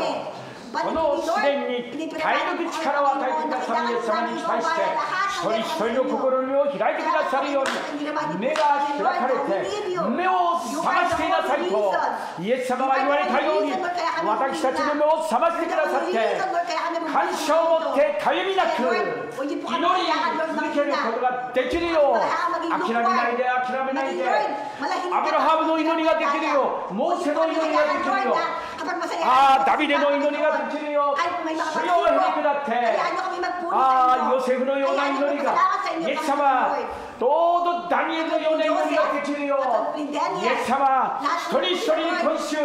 この試練に耐え抜く力を与えてくださるイエス様に対して一人一人の心を開いてくださるように目が開かれて目を覚ましていなさいとイエス様が言われたように私たちの目を覚ましてくださって感謝を持ってかゆみなく祈り続けることができるよう諦めないでアブラハムの祈りができるようモーセの祈りができるようダビデの祈りができるよ主よへりくだってヨセフのような祈りがイエス様どうぞダニエルのような祈りができるよう、イエス様一人一人に今週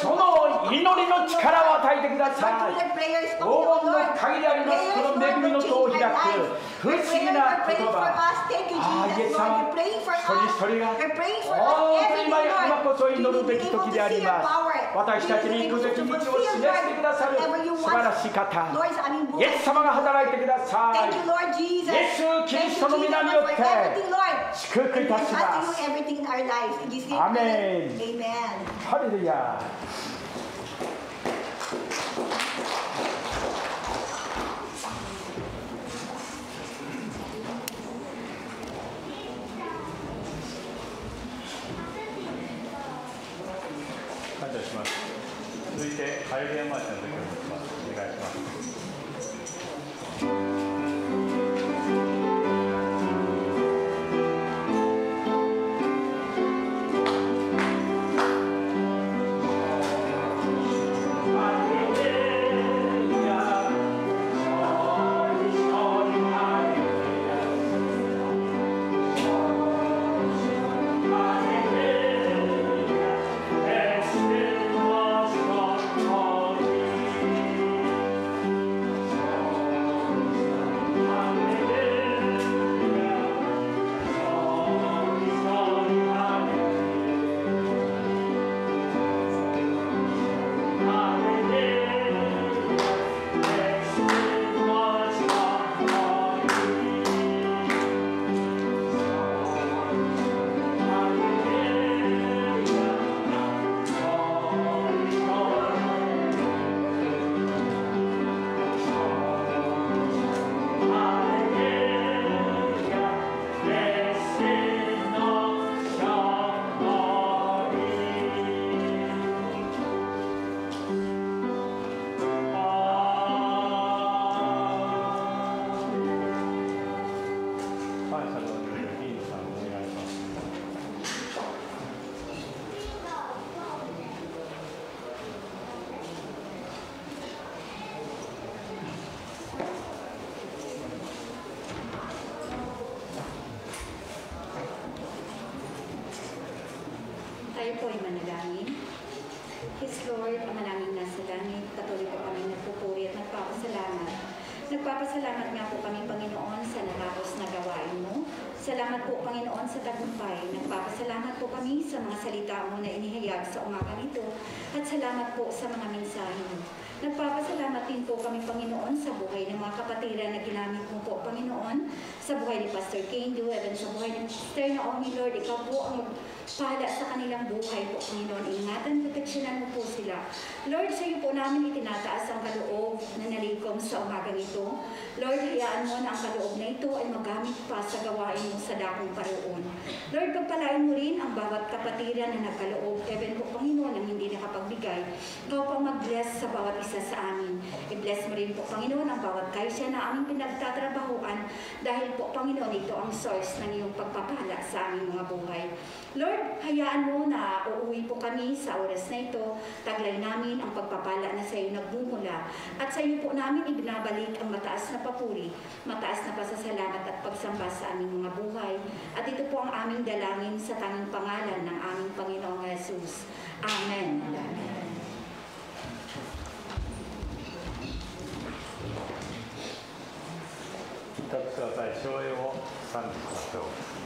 その祈りの力を与えてください。黄金の鍵でありますこの恵みの戸を開く不思議な言葉、イエス様一人一人が本当に今こそ祈るべき時であります。私たちに行くべき道を示してくださる素晴らしい方、イエス様が働いてください。イエス・キリストの皆によって祝福いたします。アーメン。ハレルヤ。感謝します。続いてハレルヤマーチの時を持ちます。お願いします。Tayo po ay manalangin. His Lord, Ama naming nasa langit, patuloy po kami nagpupuri at nagpapasalamat. Nagpapasalamat nga po kami, Panginoon, sa natapos na gawain mo. Salamat po, Panginoon, sa tagumpay. Nagpapasalamat po kami sa mga salita mo na inihayag sa umaga nito. At salamat po sa mga mensahe mo. Nagpapasalamat din po kami, Panginoon, sa buhay ng mga kapatiran na ginamit mo po, Panginoon, sa buhay ni Pastor Kane Dueven, sa buhay ni Sister Naomi, Lord, ikaw po ang magpala sa kanilang buhay po, Panginoon. Ingatan, proteksyonan mo po sila. Lord, sa iyo po namin itinataas ang kaloob na nalikom sa umagang ito. Lord, hayaan mo na ang kaloob na ito ay magamit pa sa gawain mo sa dakong paroon. Lord, pagpalain mo rin ang bawat kapatiran na nagkaloob, even po, Panginoon, ang hindi nakapagbigay. Ikaw pang mag-bless sa bawat isa sa amin. I-bless mo rin po, Panginoon, ang bawat kaisya na aming pinagtatrabahuan dahil po, Panginoon, ito ang source ng iyong pagpapala sa aming mga buhay. Lord, hayaan mo na uuwi po kami sa oras na ito. Taglay namin ang pagpapala na sa iyo nagbumula. At sa iyo po namin ibinabalik ang mataas na papuri, mataas na pasasalamat at pagsamba sa aming mga buhay. At ito po ang aming dalangin sa tanging pangalan ng aming Panginoong Jesus. Amen.立ってください。唱詠を賛美しましょう。「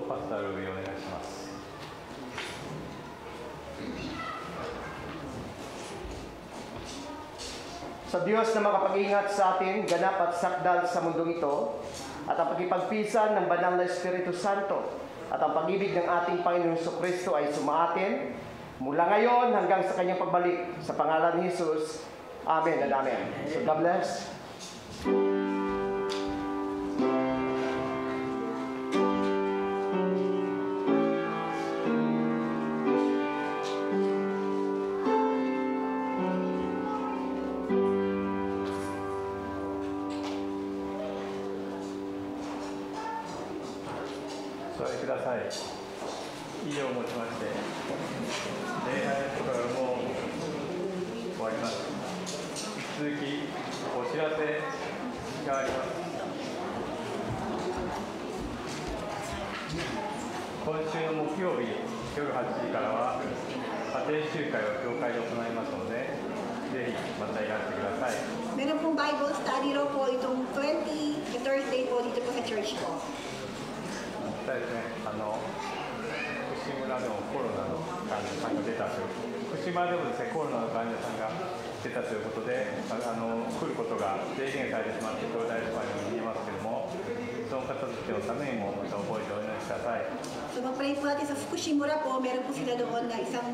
パスタルをお願いします。Sa Diyos na makapag-ingat sa atin, ganap at sakdal sa mundong ito, at ang pagkipagpisan ng Banal na Espiritu Santo, at ang pag-ibig ng ating Panginoong Jesucristo ay sumaatin, mula ngayon hanggang sa kanyang pagbalik, sa pangalan ni Jesus. Amen and amen. So God bless.ください。以上をもちまして、礼拝とかも終わります。引き続きお知らせがあります。今週の木曜日夜8時からは家庭集会を教会で行いますので、ぜひまたいらしてください。Meron pong Bible study raw po itong 20 Thursday po dito po sa church ko. ですね、福島でもコロナの患者さんが出たという、福島でもですね、コロナの患者さんが出たということで、来ることが制限されてしまって、兄弟スパイに見えますけれども、その方たちのためにもまた覚えてお祈りください。So, mag-pray po natin sa Fukushima po, meron po sila doon na isang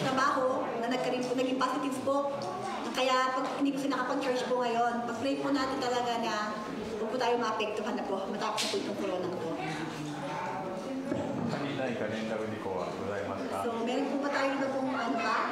trabaho na naging positive po. Kaya pag hindi po sila nakapag-church po ngayon, pag-pray po natin talaga na huwag po tayo maapektuhan na po, matapos po itong corona po. So, meron po ba tayo iba pong ano pa?